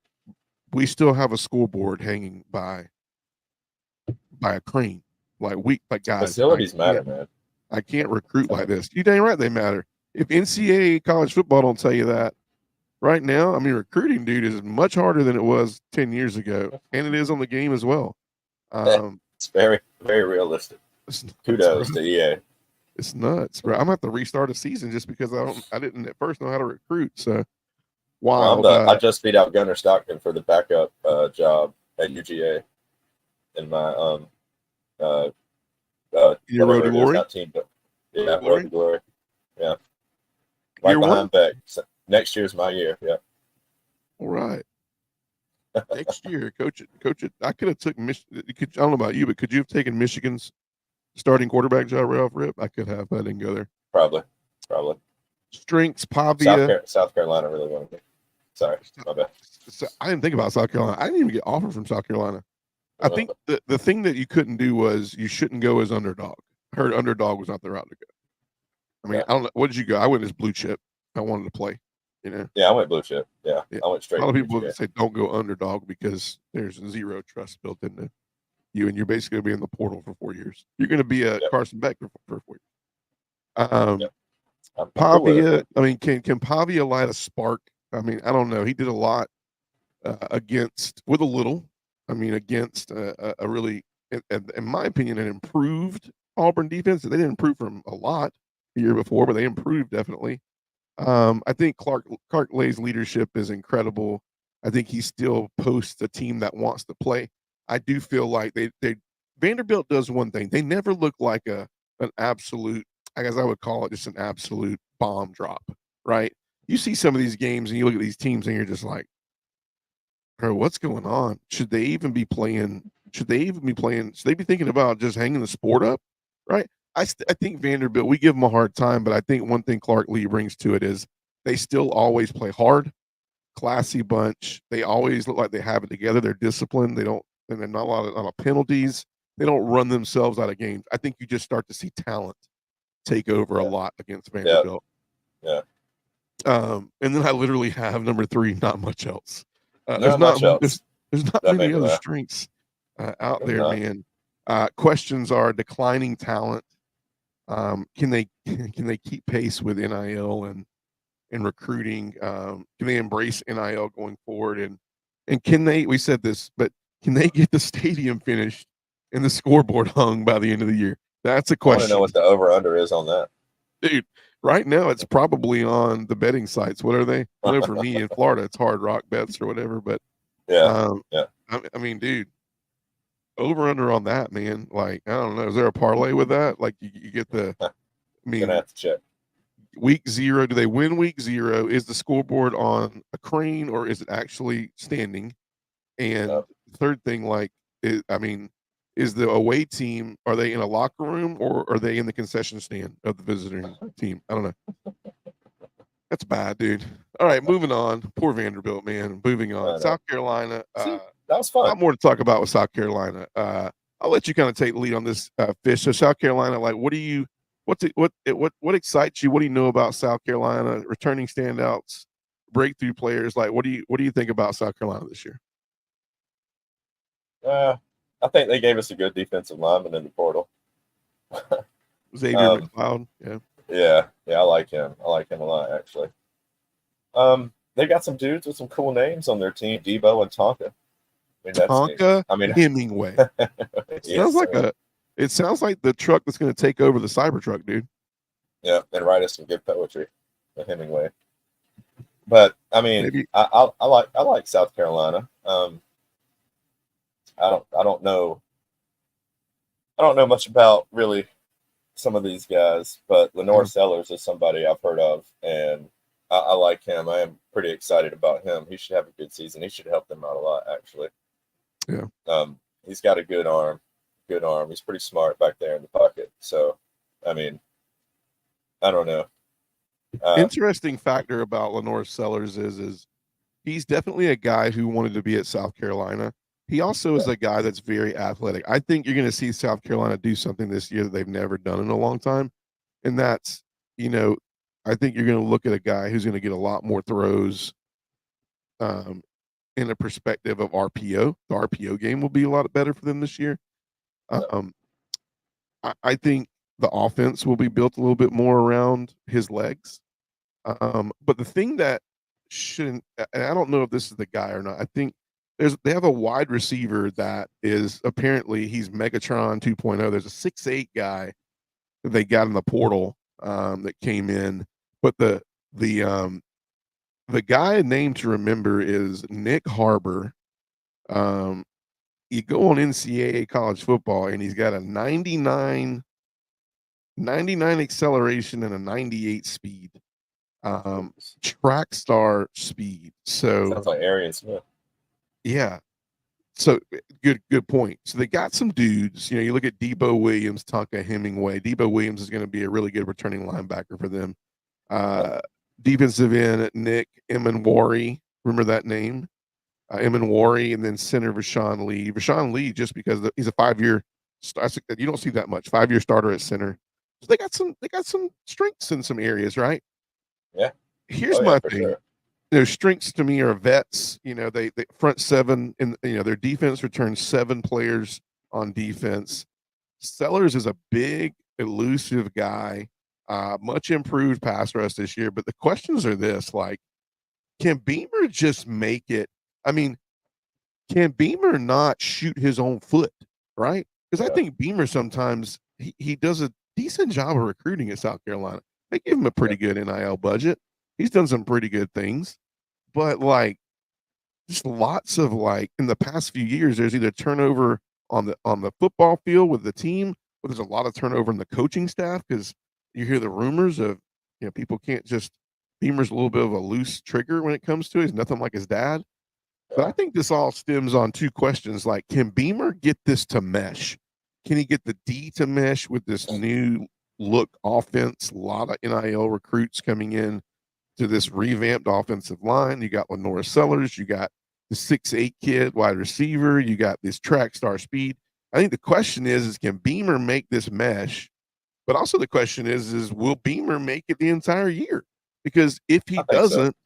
we still have a scoreboard hanging by a crane. Guys, facilities matter, man. I can't recruit like this. You dang right they matter. If NCAA college football don't tell you that right now, I mean, recruiting, dude, is much harder than it was 10 years ago, and it is on the game as well. It's very, very realistic. Kudos to EA. It's nuts, bro. I'm gonna have to restart a season just because I didn't at first know how to recruit. So wild. I just beat out Gunnar Stockton for the backup job at UGA in my your road to glory. Road to glory. Yeah, right behind Beck. So next year's my year. Yeah. All right. Next year, coach it. I could have took Michigan. I don't know about you, but could you have taken Michigan's starting quarterback job right off rip? I could have, but I didn't go there. Probably. Strengths, Pavia. South Carolina really wanted me. Sorry, my bad. So I didn't think about South Carolina. I didn't even get offered from South Carolina. I think the thing that you couldn't do was you shouldn't go as underdog. I heard underdog was not the route to go. I mean, I don't know. What did you go? I went as blue chip. I wanted to play. Yeah, I went blue chip. Yeah. I went straight. A lot of people say don't go underdog because there's zero trust built into you, and you're basically going to be in the portal for 4 years. You're going to be a Carson Beck for 4 years. Pavia. I mean, can Pavia light a spark? I mean, I don't know. He did a lot against a really, in my opinion, an improved Auburn defense. They didn't improve from a lot the year before, but they improved definitely. I think Clark Lay's leadership is incredible. I think he still posts a team that wants to play. I do feel like they Vanderbilt does one thing. They never look like an absolute, I guess I would call it just an absolute bomb drop, right? You see some of these games and you look at these teams and you're just like, bro, what's going on? Should they even be playing? Should they be thinking about just hanging the sport up, right? I think Vanderbilt, we give them a hard time, but I think one thing Clark Lee brings to it is they still always play hard, classy bunch. They always look like they have it together. They're disciplined. And they're not a lot of penalties. They don't run themselves out of games. I think you just start to see talent take over a lot against Vanderbilt. Yeah. And then I literally have number 3, not much else. There's not many other strengths out there, man. Questions are declining talent. Can they keep pace with NIL and recruiting? Can they embrace NIL going forward? And can they? We said this, but can they get the stadium finished and the scoreboard hung by the end of the year? That's a question. I want to know what the over under is on that, dude. Right now, it's probably on the betting sites. What are they? I know for me in Florida, it's Hard Rock Bets or whatever. But I mean, dude. Over under on that, man. Like, I don't know. Is there a parlay with that? Like, you get the. I mean, gonna have to check. Week 0. Do they win week 0? Is the scoreboard on a crane or is it actually standing? And third thing, like, is the away team? Are they in a locker room or are they in the concession stand of the visiting team? I don't know. That's bad, dude. All right, moving on. Poor Vanderbilt, man. Moving on. South Carolina. That was fun. A lot more to talk about with South Carolina. I'll let you kind of take the lead on this, Fish. So South Carolina, like, what excites you? What do you know about South Carolina? Returning standouts, breakthrough players. Like, what do you think about South Carolina this year? I think they gave us a good defensive lineman in the portal. Xavier McLeod. Yeah, I like him. I like him a lot, actually. They got some dudes with some cool names on their team, Debo and Tonka. Hemingway. It sounds like the truck that's going to take over the Cybertruck, dude. Yeah, and write us some good poetry, the Hemingway. But I mean, I like South Carolina. I don't know much about really some of these guys, but Lenore Sellers is somebody I've heard of, and I like him. I am pretty excited about him. He should have a good season. He should help them out a lot, actually. Yeah. He's got a good arm. He's pretty smart back there in the pocket. So, I mean, I don't know. Interesting factor about Lenore Sellers is he's definitely a guy who wanted to be at South Carolina. He also is a guy that's very athletic. I think you're going to see South Carolina do something this year that they've never done in a long time. And that's, I think you're going to look at a guy who's going to get a lot more throws in the perspective of RPO. The RPO game will be a lot better for them this year. I think the offense will be built a little bit more around his legs. But the thing that shouldn't, and I don't know if this is the guy or not, I think they have a wide receiver that is apparently he's Megatron 2.0. There's a 6'8" guy that they got in the portal that came in, but the guy name to remember is Nick Harbor. You go on NCAA college football and he's got a 99 acceleration and a 98 speed. Track star speed. So sounds like Arian Smith. Yeah. So good point. So they got some dudes. You look at Debo Williams, Tonka Hemingway. Debo Williams is going to be a really good returning linebacker for them. Defensive end Nick Emanwari. Remember that name? Emanwari, and then center Rashawn Lee. Rashawn Lee, just because he's a 5-year. You don't see that much 5-year starter at center. So they got some strengths in some areas, right? Yeah. Here's my thing. Sure. Their strengths to me are vets. They front seven, and their defense returns 7 players on defense. Sellers is a big, elusive guy, much improved pass rush this year. But the questions are this: like, can Beamer just make it? I mean, can Beamer not shoot his own foot? Right? Because I think Beamer sometimes he does a decent job of recruiting at South Carolina. They give him a pretty good NIL budget. He's done some pretty good things. But like, just lots of in the past few years, there's either turnover on the football field with the team, or there's a lot of turnover in the coaching staff because you hear the rumors of people can't just Beamer's a little bit of a loose trigger when it comes to it. He's nothing like his dad. But I think this all stems on 2 questions: like, can Beamer get this to mesh? Can he get the D to mesh with this new look offense? A lot of NIL recruits coming in to this revamped offensive line. You got Lenora Sellers, you got the 6'8" kid wide receiver, you got this track star speed. I think the question is can Beamer make this mesh? But also the question is will Beamer make it the entire year? Because if he doesn't,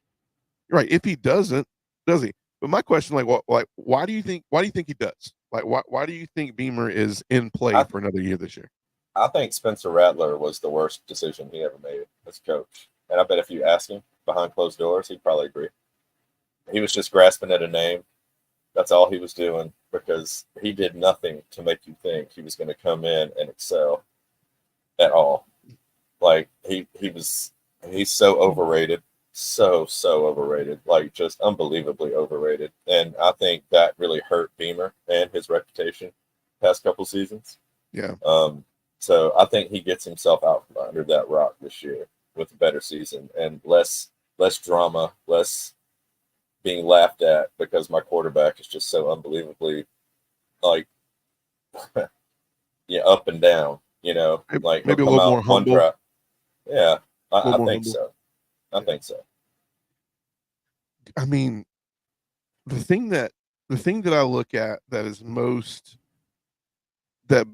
if he doesn't, does he? But my question, why do you think he does? Like, why do you think Beamer is in play for another year this year? I think Spencer Rattler was the worst decision he ever made as coach. And I bet if you ask him behind closed doors, he'd probably agree. He was just grasping at a name. That's all he was doing, because he did nothing to make you think he was going to come in and excel at all. Like, he's so overrated, so overrated, like just unbelievably overrated. And I think that really hurt Beamer and his reputation past couple seasons. Yeah. So I think he gets himself out from under that rock this year with a better season and less drama, less being laughed at because my quarterback is just so unbelievably up and down, like maybe a little more humble. Yeah, I think so. I think so. I mean, the thing that I look at that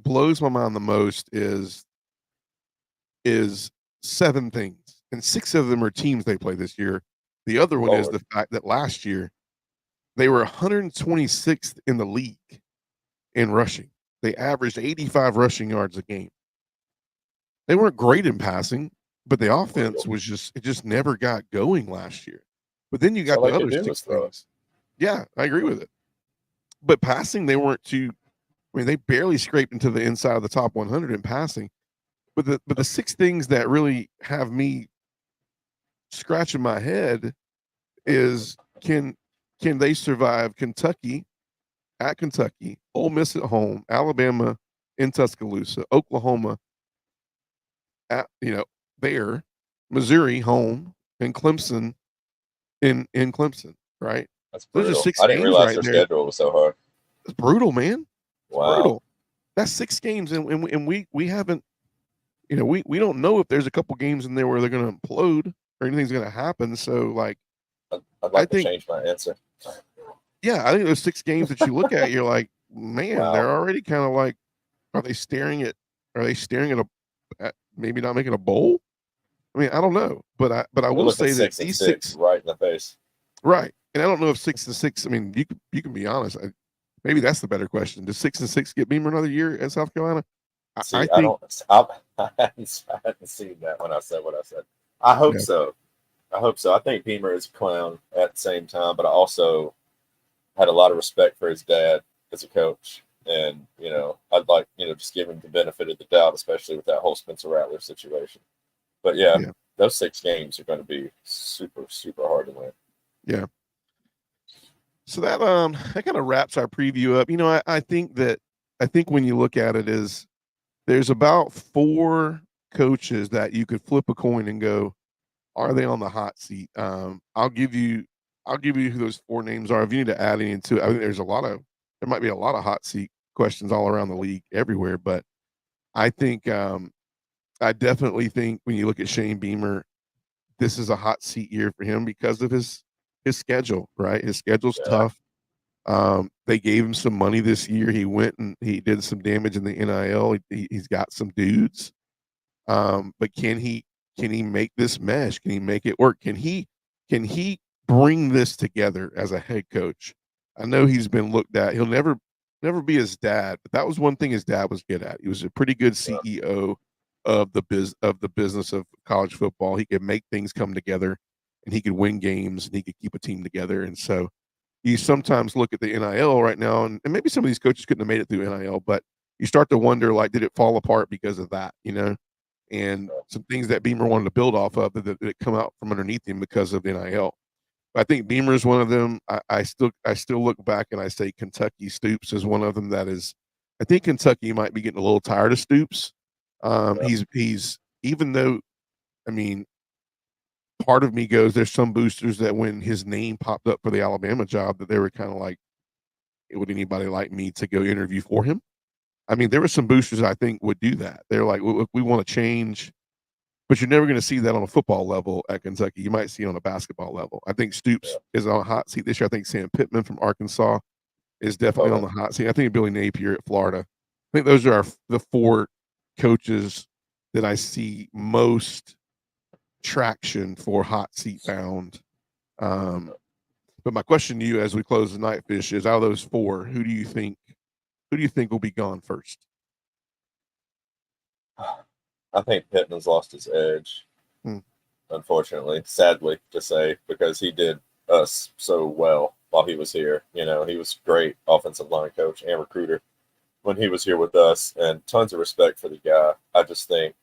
blows my mind the most is 7 things, and 6 of them are teams they play this year. The other one is the fact that last year they were 126th in the league in rushing. They averaged 85 rushing yards a game. They weren't great in passing, but the offense was just never got going last year. But then you got the other 6 things. Yeah, I agree with it. But passing, they weren't too. I mean, they barely scraped into the inside of the top 100 in passing. But the 6 things that really have me scratching my head is can they survive Kentucky at Kentucky, Ole Miss at home, Alabama in Tuscaloosa, Oklahoma at there, Missouri home, and Clemson in Clemson, right? That's brutal. Those are 6 I didn't games realize right their there. schedule was so hard. It's brutal, man. It's wow. Brutal. That's 6 games, and we haven't, we don't know if there's a couple games in there where they're going to implode or anything's going to happen. So, like, I'd like to change my answer. Yeah, I think those 6 games that you look at, you're like, man, they're already kind of like, are they staring at at maybe not making a bowl? I mean, I don't know, but I will say that these 6 right in the face, right, and I don't know if 6-6. I mean, you can be honest. Maybe that's the better question. Does 6-6 get Beamer another year at South Carolina? I hadn't seen that when I said what I said. I hope so. I think Beamer is a clown at the same time, but I also had a lot of respect for his dad as a coach. And, I'd like, just give him the benefit of the doubt, especially with that whole Spencer Rattler situation. But those 6 games are going to be super, super hard to win. Yeah. So that kind of wraps our preview up. I think when you look at it is there's about 4 coaches that you could flip a coin and go, are they on the hot seat? I'll give you who those 4 names are. If you need to add any to it, I think there's a lot of there might be a lot of hot seat questions all around the league everywhere, but I think I definitely think when you look at Shane Beamer, this is a hot seat year for him because of his schedule, right? His schedule's tough. They gave him some money this year. He went and he did some damage in the NIL. He's got some dudes. But can he make this mesh? Can he make it work? Can he bring this together as a head coach? I know he's been looked at. He'll never be his dad, but that was one thing his dad was good at. He was a pretty good CEO of the business of college football. He could make things come together, and he could win games, and he could keep a team together. And so you sometimes look at the NIL right now, and maybe some of these coaches couldn't have made it through NIL, but you start to wonder, like, did it fall apart because of that, and some things that Beamer wanted to build off of that come out from underneath him because of NIL. I think Beamer is one of them. I still look back and I say Kentucky Stoops is one of them. That is, I think Kentucky might be getting a little tired of Stoops. He's even though, I mean, part of me goes, there's some boosters that when his name popped up for the Alabama job that they were kind of like, would anybody like me to go interview for him? I mean, there were some boosters I think would do that. They're like, we want to change. But you're never going to see that on a football level at Kentucky. You might see it on a basketball level. I think Stoops is on a hot seat this year. I think Sam Pittman from Arkansas is definitely on the hot seat. I think Billy Napier at Florida. I think those are the four coaches that I see most traction for hot seat bound. But my question to you as we close the night, Fish, is out of those four, who do you think will be gone first? I think Pittman's lost his edge, unfortunately, sadly to say, because he did us so well while he was here. He was great offensive line coach and recruiter when he was here with us, and tons of respect for the guy. I just think,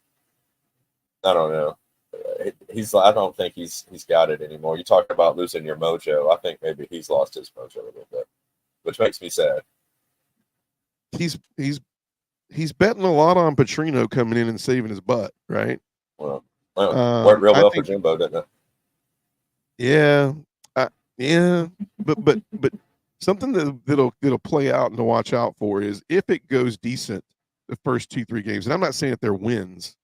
I don't know, I don't think he's got it anymore. You talk about losing your mojo. I think maybe he's lost his mojo a little bit, which makes me sad. He's betting a lot on Petrino coming in and saving his butt, right? Well, worked real well for Jimbo, didn't it? Yeah, yeah, but something that'll play out and to watch out for is if it goes decent the first 2-3 games. And I'm not saying if they're wins.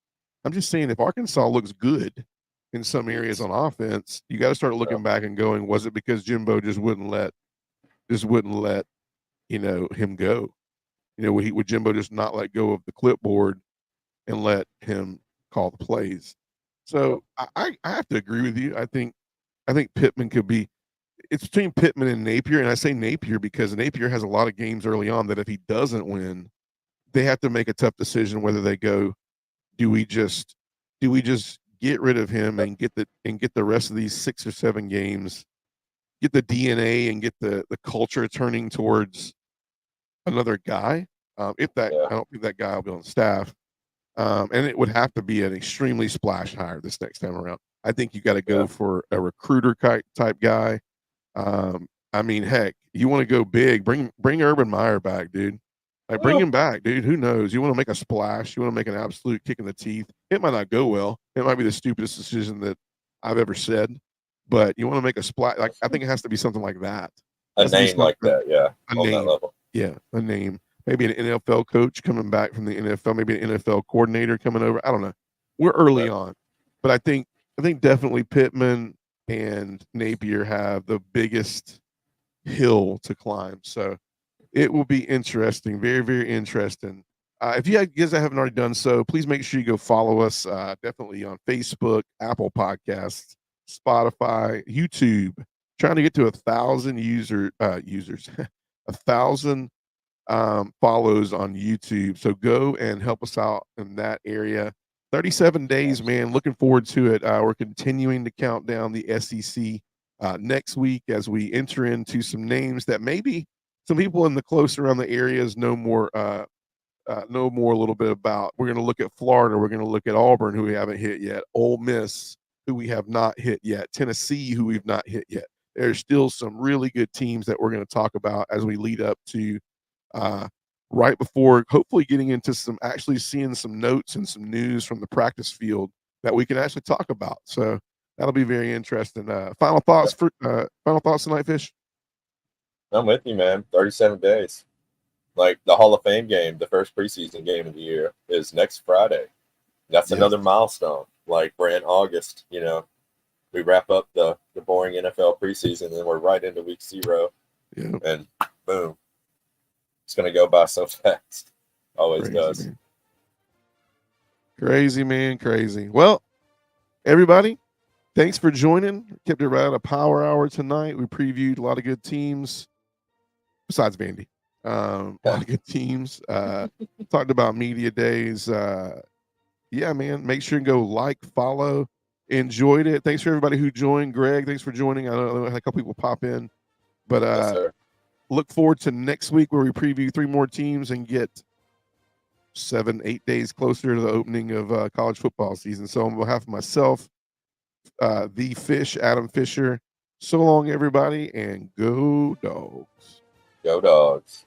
I'm just saying if Arkansas looks good in some areas on offense, you got to start looking back and going, was it because Jimbo just wouldn't let him go? Would Jimbo just not let go of the clipboard and let him call the plays? So I have to agree with you. I think Pittman could be. It's between Pittman and Napier, and I say Napier because Napier has a lot of games early on that if he doesn't win, they have to make a tough decision whether they go, do we just get rid of him and get the rest of these 6 or 7 games, get the DNA and get the culture turning towards another guy. I don't think that guy will be on staff. And it would have to be an extremely splash hire this next time around. I think you got to go for a recruiter type guy. I mean, heck, you want to go big, bring Urban Meyer back, dude. Like, bring him back, dude. Who knows? You want to make a splash. You want to make an absolute kick in the teeth. It might not go well. It might be the stupidest decision that I've ever said. But you want to make a splash. Like, I think it has to be something like that. A name like that, yeah. On that level. Yeah, a name. Maybe an NFL coach coming back from the NFL. Maybe an NFL coordinator coming over. I don't know. We're early on. But I think definitely Pittman and Napier have the biggest hill to climb. So it will be interesting. Very, very interesting. If you guys haven't already done so, please make sure you go follow us definitely on Facebook, Apple Podcasts, Spotify, YouTube. Trying to get to 1,000 users, 1,000 follows on YouTube. So go and help us out in that area. 37 days, man. Looking forward to it. We're continuing to count down the SEC next week as we enter into some names that maybe some people in the close around the areas know more a little bit about. We're going to look at Florida. We're going to look at Auburn, who we haven't hit yet. Ole Miss, who we have not hit yet. Tennessee, who we've not hit yet. There's still some really good teams that we're going to talk about as we lead up to right before hopefully getting into actually seeing some notes and some news from the practice field that we can actually talk about. So that'll be very interesting. Final thoughts tonight, Fish? I'm with you, man. 37 days. Like the Hall of Fame game, the first preseason game of the year is next Friday. That's Yes. another milestone. Like we're in August, we wrap up the boring NFL preseason and we're right into week 0. Yep. And boom. It's going to go by so fast. Always Crazy, does. Man. Crazy, man. Crazy. Well, everybody, thanks for joining. Kept it right at a power hour tonight. We previewed a lot of good teams besides Vandy. A lot of good teams. Talked about media days. Yeah, man. Make sure and go like, follow. Enjoyed it. Thanks for everybody who joined. Greg, thanks for joining. I know I had a couple people pop in, but Yes, sir. look forward to next week where we preview 3 more teams and get 7-8 days closer to the opening of college football season. So on behalf of myself, the Fish, Adam Fisher, so long, everybody, and go Dogs. Go Dogs.